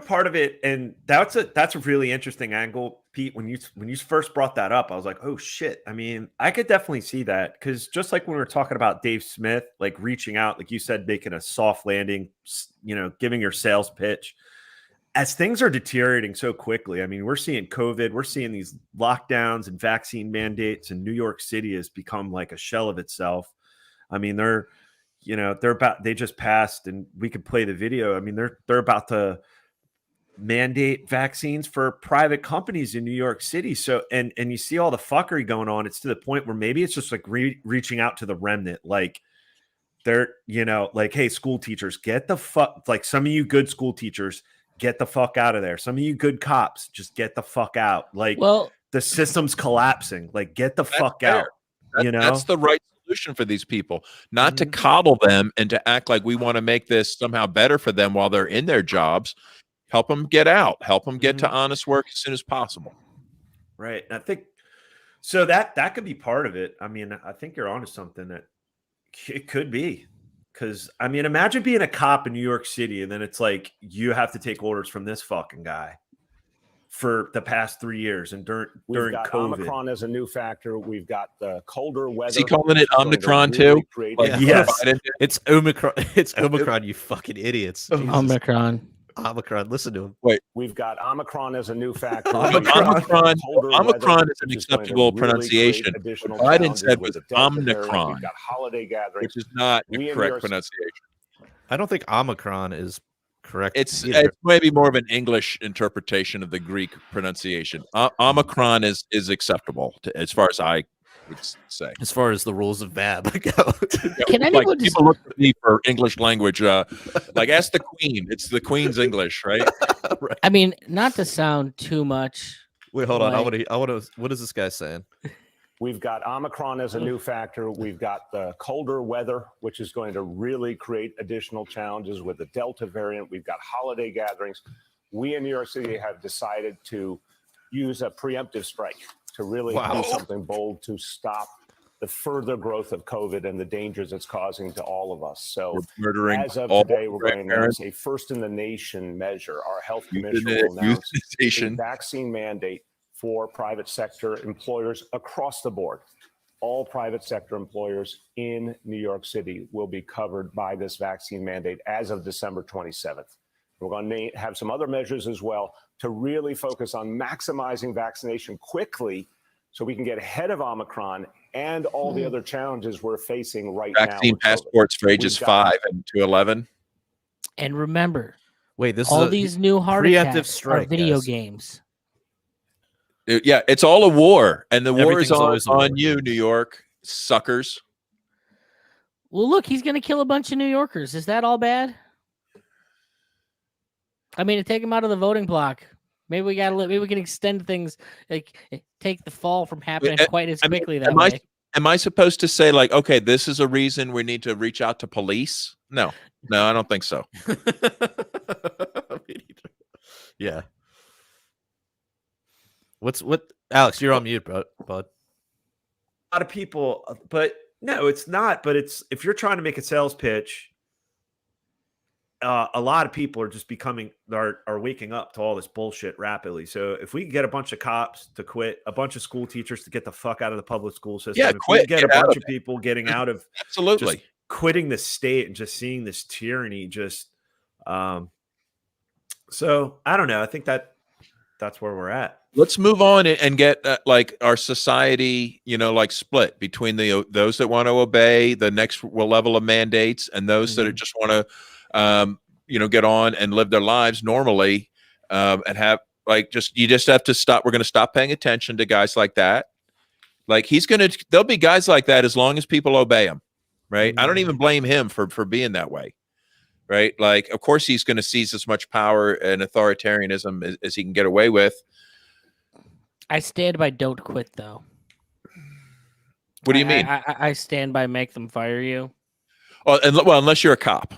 Part of it, and that's a really interesting angle, Pete. When you first brought that up, I was like, oh shit. I mean, I could definitely see that because just like when we were talking about Dave Smith, like reaching out, like you said, making a soft landing, giving your sales pitch. As things are deteriorating so quickly, I mean, we're seeing COVID, we're seeing these lockdowns and vaccine mandates, and New York City has become like a shell of itself. I mean, they just passed, and we could play the video. I mean, they're about to mandate vaccines for private companies in New York City. So, and you see all the fuckery going on. It's to the point where maybe it's just like reaching out to the remnant. Like, they're, like, hey, school teachers, get the fuck, like some of you good school teachers, get the fuck out of there. Some of you good cops, just get the fuck out. Like, Well, the system's collapsing. Like, get the fuck fair. out. That's the right solution for these people, not to Mhm. coddle them and to act like we want to make this somehow better for them while they're in their jobs. Help them get out, help them get to honest work as soon as possible. Right. And I think so that could be part of it. I mean, I think you're onto something that it could be. Because, I mean, imagine being a cop in New York City and then it's like you have to take orders from this fucking guy for the past 3 years and during got COVID. Omicron as a new factor. We've got the colder weather. Is he calling it going to Omicron really too? create Like, a- Yes. It's Omicron. It's Omicron, you fucking idiots. Jesus. Omicron. Omicron. Listen to him. We've got Omicron as a new factor. Omicron Colder is an weather, which is going to acceptable really create pronunciation. additional Biden challenges said with was the Delta variant. Omicron, We've got holiday gatherings. which is not We the in correct New York- pronunciation. I don't think Omicron is correct. It's either. maybe more of an English interpretation of the Greek pronunciation. Omicron is acceptable as far as I would say. As far as the rules of BAB go. Can Like, anyone just people look at me for English language? Like, ask the Queen. It's the Queen's English, right? I mean, not to sound too much. Wait, hold on. I Like- want to. What is this guy saying? We've got Omicron as a new factor. We've got the colder weather, which is going to really create additional challenges with the Delta variant. We've got holiday gatherings. We in New York City have decided to use a preemptive strike to really Wow. do something bold to stop the further growth of COVID and the dangers it's causing to all of us. So We're murdering as of all today, we're going to grandparents. announce a first in the nation measure. Our health commissioner will announce a Euthanization. vaccine mandate for private sector employers across the board. All private sector employers in New York City will be covered by this vaccine mandate as of December 27th. We're going to have some other measures as well to really focus on maximizing vaccination quickly so we can get ahead of Omicron and all the other challenges we're facing right now. Vaccine with COVID. passports for ages We've got- 5 and to 11. And remember, Wait, this all is these new heart preemptive attacks strike, are video guys. games. Yeah, it's all a war, and the war Everything's is on, always a war. on you, New York suckers. Well, look, he's going to kill a bunch of New Yorkers. Is that all bad? I mean, to take him out of the voting block. Maybe we got to. Maybe we can extend things, like take the fall from happening quite as I mean, quickly that way. Am I supposed to say, like, okay, this is a reason we need to reach out to police? No, I don't think so. Yeah. What? Alex, you're on mute, bud. A lot of people, but no, it's not. But it's if you're trying to make a sales pitch, a lot of people are just are waking up to all this bullshit rapidly. So if we can get a bunch of cops to quit, a bunch of school teachers to get the fuck out of the public school system, Yeah, if we quit, can get a get out bunch of of people getting out of Absolutely. just quitting the state and just seeing this tyranny, so I don't know. I think that's where we're at. Let's move on and get like our society, like split between those that want to obey the next level of mandates and those that just want to, get on and live their lives normally, and have you just have to stop. We're going to stop paying attention to guys like that. Like there'll be guys like that as long as people obey him, right? I don't even blame him for being that way. Right. Like, of course, he's going to seize as much power and authoritarianism as he can get away with. I stand by don't quit, though. What do you mean? I stand by make them fire you. Well, unless you're a cop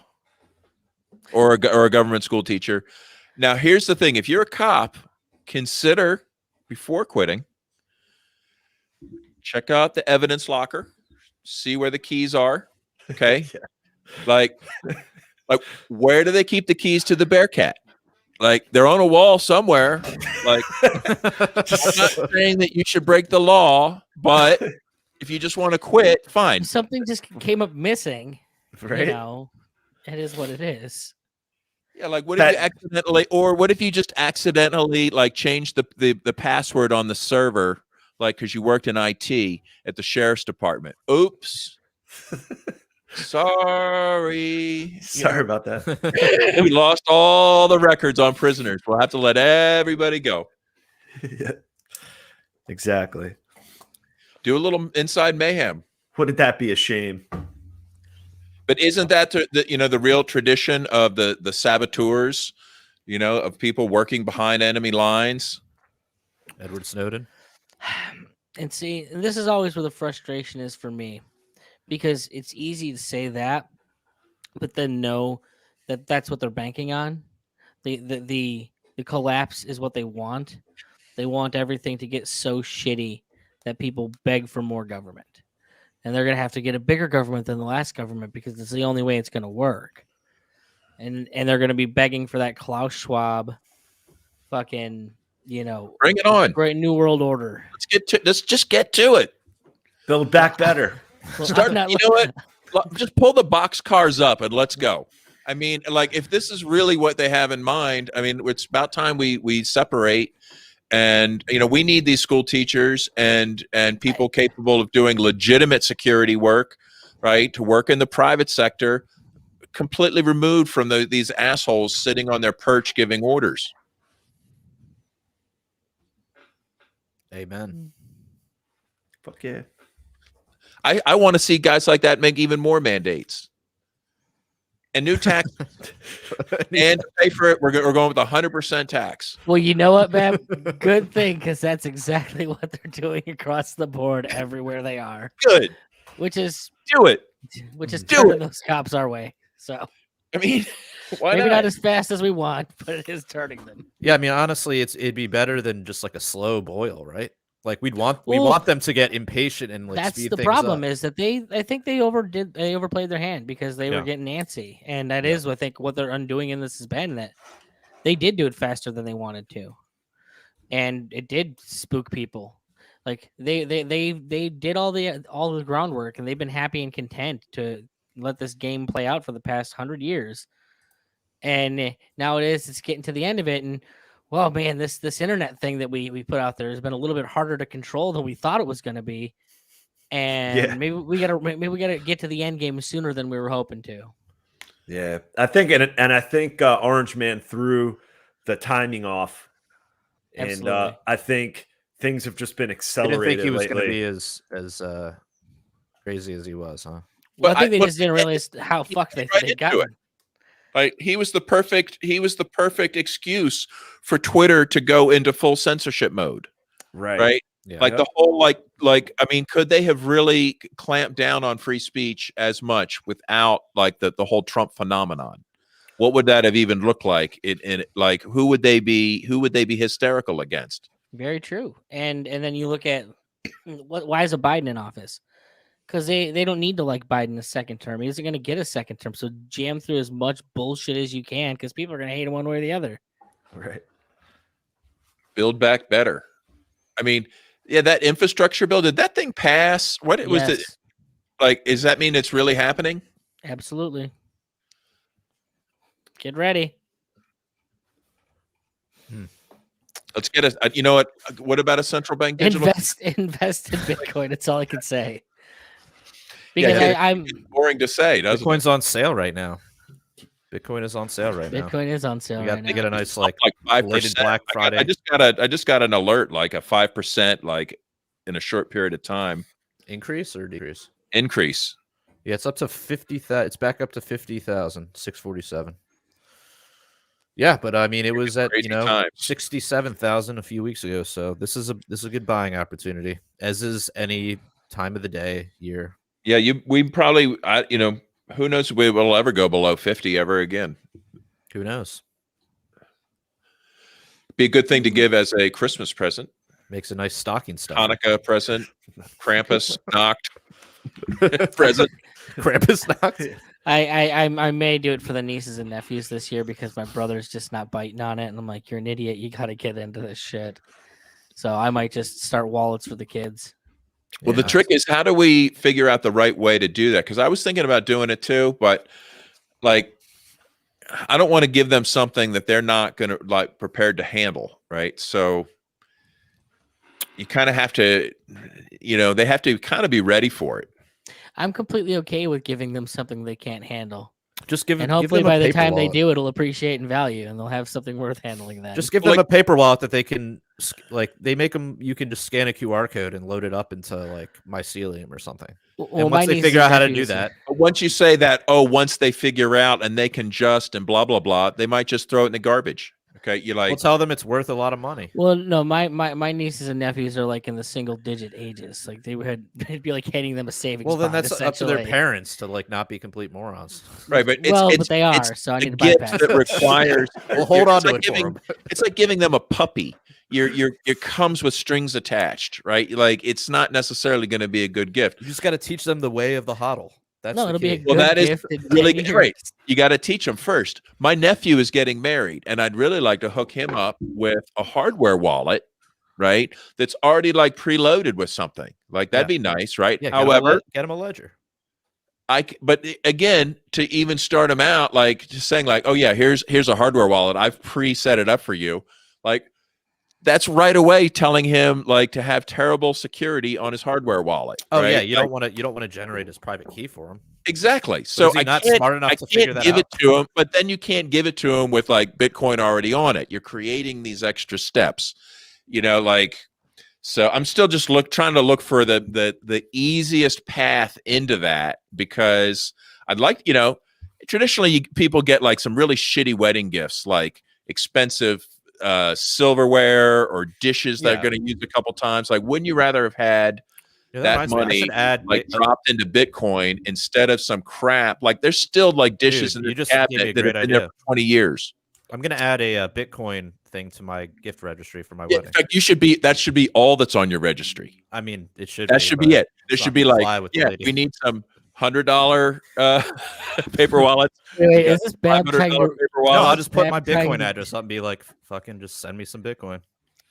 or a government school teacher. Now, here's the thing. If you're a cop, consider before quitting, check out the evidence locker, see where the keys are. Okay. Yeah. Like, where do they keep the keys to the Bearcat? Like, they're on a wall somewhere. Like, I'm not saying that you should break the law, but if you just want to quit, fine. If something just came up missing, Right. it is what it is. Yeah, like what if you accidentally, or what if you just accidentally like change the password on the server, like because you worked in IT at the sheriff's department? Oops. Sorry. Sorry about that. We lost all the records on prisoners. We'll have to let everybody go. Yeah. Exactly. Do a little inside mayhem. Wouldn't that be a shame? But isn't that the real tradition of the saboteurs, of people working behind enemy lines? Edward Snowden. And see, this is always where the frustration is for me, because it's easy to say that, but then know that that's what they're banking on. The collapse is what they want. They want everything to get so shitty that people beg for more government. And they're going to have to get a bigger government than the last government because it's the only way it's going to work. And they're going to be begging for that Klaus Schwab fucking, Bring it on. great new world order. Let's just get to it. Build back better. Well, Start. I'm not You know what? Just pull the box cars up and let's go. I mean, like, if this is really what they have in mind, I mean, it's about time we separate. And we need these school teachers and people capable of doing legitimate security work, right? To work in the private sector, completely removed from these assholes sitting on their perch giving orders. Amen. Fuck yeah. I want to see guys like that make even more mandates and new tax, and to pay for it. We're going with 100% tax. Well, you know what, man? Good thing, because that's exactly what they're doing across the board everywhere they are. Good. Which is Do it. turning those cops our way. So I mean, why maybe not? not as fast as we want, but it is turning them. Yeah, I mean, honestly, it'd be better than just like a slow boil, right? Like we want them to get impatient and like That's speed the things problem up. is that I think they overplayed their hand because they were getting antsy, and that is I think what they're undoing in this has been that they did do it faster than they wanted to, and it did spook people. Like they did all the groundwork, and they've been happy and content to let this game play out for the past 100 years, and now it's getting to the end of it, and well, man, this internet thing that we put out there has been a little bit harder to control than we thought it was going to be, and maybe we gotta get to the end game sooner than we were hoping to. Yeah, I think, and I think Orange Man threw the timing off, and Absolutely. I think things have just been I accelerated. didn't think he was going to lately. be as crazy as he was, huh? Well, I think they but- just didn't realize how fucked they right into got. it. Like he was the perfect excuse for Twitter to go into full censorship mode, right? Yeah. Like the whole like I mean, could they have really clamped down on free speech as much without like the whole Trump phenomenon? What would that have even looked like? In like who would they be hysterical against? Very true. And then you look at why is a Biden in office? Because they don't need to like Biden a second term. He isn't going to get a second term. So jam through as much bullshit as you can because people are going to hate him one way or the other. Right. Build back better. I mean, yeah, that infrastructure bill, did that thing pass? What it was it Yes, like? Does that mean it's really happening? absolutely. Get ready. Let's get a. You know what? What about a central bank digital? Invest in Bitcoin. That's all I can say. Because Yeah, I'm Boring to say, doesn't it? Bitcoin's on sale right now. Bitcoin is on sale right now. Bitcoin is on sale You got right to get now. a nice like 5%. Black Friday. I just got an alert, like a 5%, like in a short period of time increase or decrease. increase. Yeah, it's up to 50,000. It's back up to 50,647. Yeah, but I mean, it was at crazy times. 67,000 a few weeks ago. So this is a good buying opportunity, as is any time of the day, year. Yeah, we probably, who knows if we will ever go below 50 ever again. Who knows? Be a good thing to give as a Christmas present, Makes a nice stocking stuff. Hanukkah present, Krampus knocked present. Krampus knocked. I may do it for the nieces and nephews this year because my brother's just not biting on it, and I'm like, you're an idiot. You got to get into this shit. So I might just start wallets for the kids. Well, the trick is, how do we figure out the right way to do that? Because I was thinking about doing it too, but like, I don't want to give them something that they're not going to like prepared to handle, right? So you kind of have to, they have to kind of be ready for it. I'm completely okay with giving them something they can't handle. Just give And give hopefully them a by the paper time they wallet. do, it'll appreciate in value and they'll have something worth handling then. Just give Well, them a paper wallet that they can like. They make them. You can just scan a QR code and load it up into like Mycelium or something. Well, And once my they niece figure and out how to do nephews- that, But once you say that, once they figure out and they can just and blah blah blah, they might just throw it in the garbage. Okay, you like we'll tell them it's worth a lot of money. Well, no, my nieces and nephews are like in the single digit ages. Like they'd be like handing them a savings. Well, then bond, that's up to their essentially. parents to like not be complete morons. right, but But they are, so I the need to gift bypass that it. requires. Well, hold on it's to like it for giving, 'em. It's like giving them a puppy. It comes with strings attached, right? Like it's not necessarily going to be a good gift. You just got to teach them the way of the hodl. That's No, the it'll be a key. Well, good that is gift in really 10 great. years. You got to teach them first. My nephew is getting married, and I'd really like to hook him up with a hardware wallet, right? That's already like preloaded with something. Like that'd be nice, right? Yeah, However, get them a ledger. but again, to even start him out, like just saying, like, oh yeah, here's a hardware wallet. I've pre-set it up for you. Like that's right away telling him like to have terrible security on his hardware wallet. Oh right? yeah, you Like, don't want to generate his private key for him. exactly. So is he I not can't, smart enough I to figure can't that give out? it to him, but then you can't give it to him with like Bitcoin already on it. You're creating these extra steps, like. So I'm still just trying to look for the easiest path into that, because I'd like, traditionally people get like some really shitty wedding gifts, like expensive silverware or dishes that are going to use a couple times. Like, wouldn't you rather have had that money dropped into Bitcoin instead of some crap? Like there's still like dishes in the cabinet that have been there for 20 years. I'm going to add a Bitcoin thing to my gift registry for my Yeah, wedding. in fact, that should be all that's on your registry. I mean, it should. That should be it. There should be like, we need some $100 paper wallets. Wait, is this bad? $500 paper No, wallets. I'll just put my trying Bitcoin to- address up and be like, fucking just send me some Bitcoin.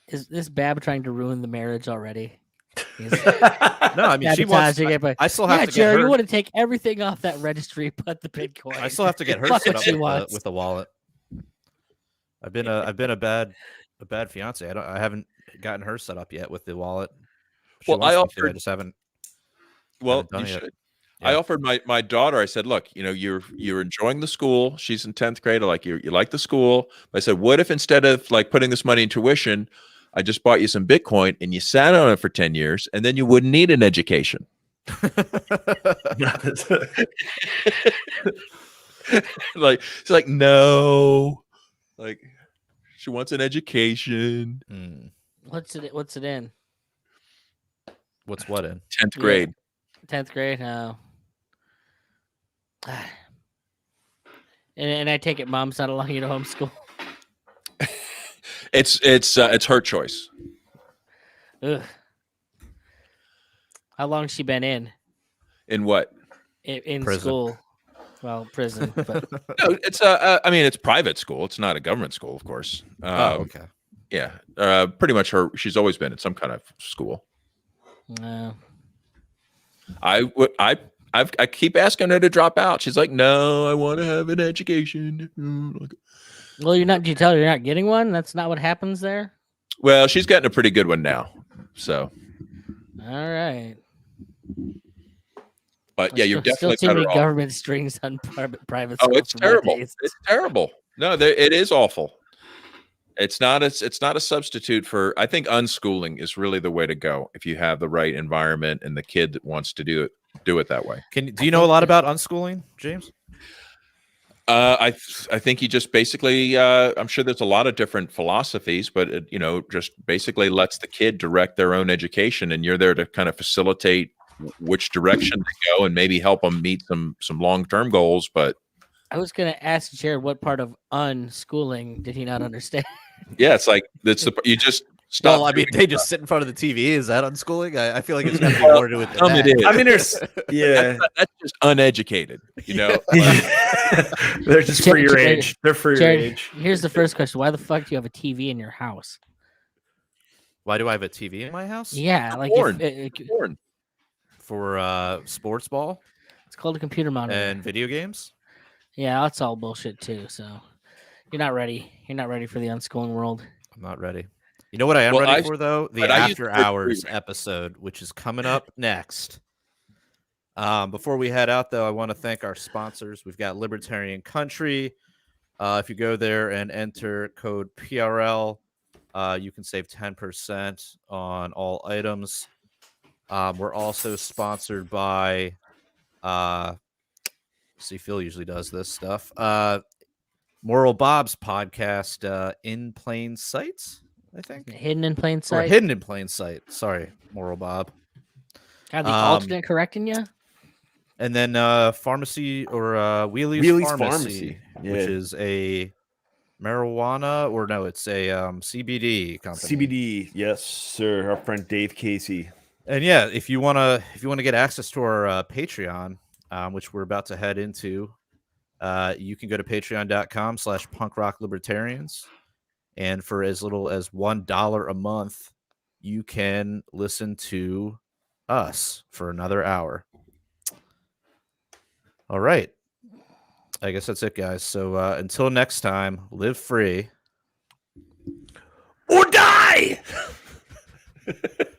Is this Bab trying to ruin the marriage already? No, I mean, she wants. Sabotaging it, but I still have to get Jared, her. you want to take everything off that registry, but the Bitcoin. I still have to get her Fuck set what up she with wants. with the wallet. I've been a bad fiance. I haven't gotten her set up yet with the wallet. She Well, wants me to, I just haven't. Well, haven't done you it yet. should. Yeah. I offered my daughter. I said, look, you're enjoying the school. She's in 10th grade. You like the school. I said, what if instead of like putting this money in tuition, I just bought you some Bitcoin and you sat on it for 10 years, and then you wouldn't need an education. Like she's like, no, like she wants an education. What's it in? What's what in? 10th grade. 10th grade. Oh. And I take it mom's not allowing you to homeschool. It's her choice. Ugh. How long's she been in? In what? In Prison. school. Well, prison. But No, it's it's private school. It's not a government school, of course. Okay. Yeah. Pretty much she's always been in some kind of school. no. I keep asking her to drop out. She's like, no, I want to have an education. Well, you're not. Do you tell her you're not getting one? That's not what happens there. Well, she's getting a pretty good one now. So, All right. but yeah, you're Still definitely too many better off. government strings on private. Oh, schools it's for my terrible. taste. It's terrible. No, it is awful. It's not a substitute for. I think unschooling is really the way to go if you have the right environment and the kid that wants to do it that way. Do you know a lot about unschooling, James? I think he just basically. I'm sure there's a lot of different philosophies, but it, just basically lets the kid direct their own education, and you're there to kind of facilitate which direction to go and maybe help them meet some long-term goals. But I was going to ask Jared what part of unschooling did he not understand? yeah, it's like you just stop. Well, I mean, they just sit in front of the TV. Is that unschooling? I feel like it's got to be more to do with that. It is. I mean, there's That's just uneducated. They're just for your age. They're for your Jared, age. here's the first question: why the fuck do you have a TV in your house? Why do I have a TV in my house? Yeah, like Porn. porn. For sports ball It's called a computer monitor. and video games. Yeah, that's all bullshit too. So you're not ready. You're not ready for the unschooling world. I'm not ready. You know what I am Well, ready for though? The but I used After to agree. Hours episode, which is coming up next. Before we head out, though, I want to thank our sponsors. We've got Libertarian Country. If you go there and enter code PRL, you can save 10% on all items. We're also sponsored by see, Phil usually does this stuff. Moral Bob's podcast, In Plain Sight, I think. Hidden in plain Or sight. Hidden in Plain Sight. Sorry, Moral Bob. God, the alternate correcting you. And then Pharmacy or Wheelie's Wheelie's Pharmacy, yeah. which is a marijuana, or no, it's a CBD company. CBD, yes, sir. Our friend Dave Casey. And yeah, if you wanna get access to our Patreon, which we're about to head into, you can go to patreon.com/punkrockliberatorians, and for as little as $1 a month, you can listen to us for another hour. All right. I guess that's it, guys. So until next time, live free Or die!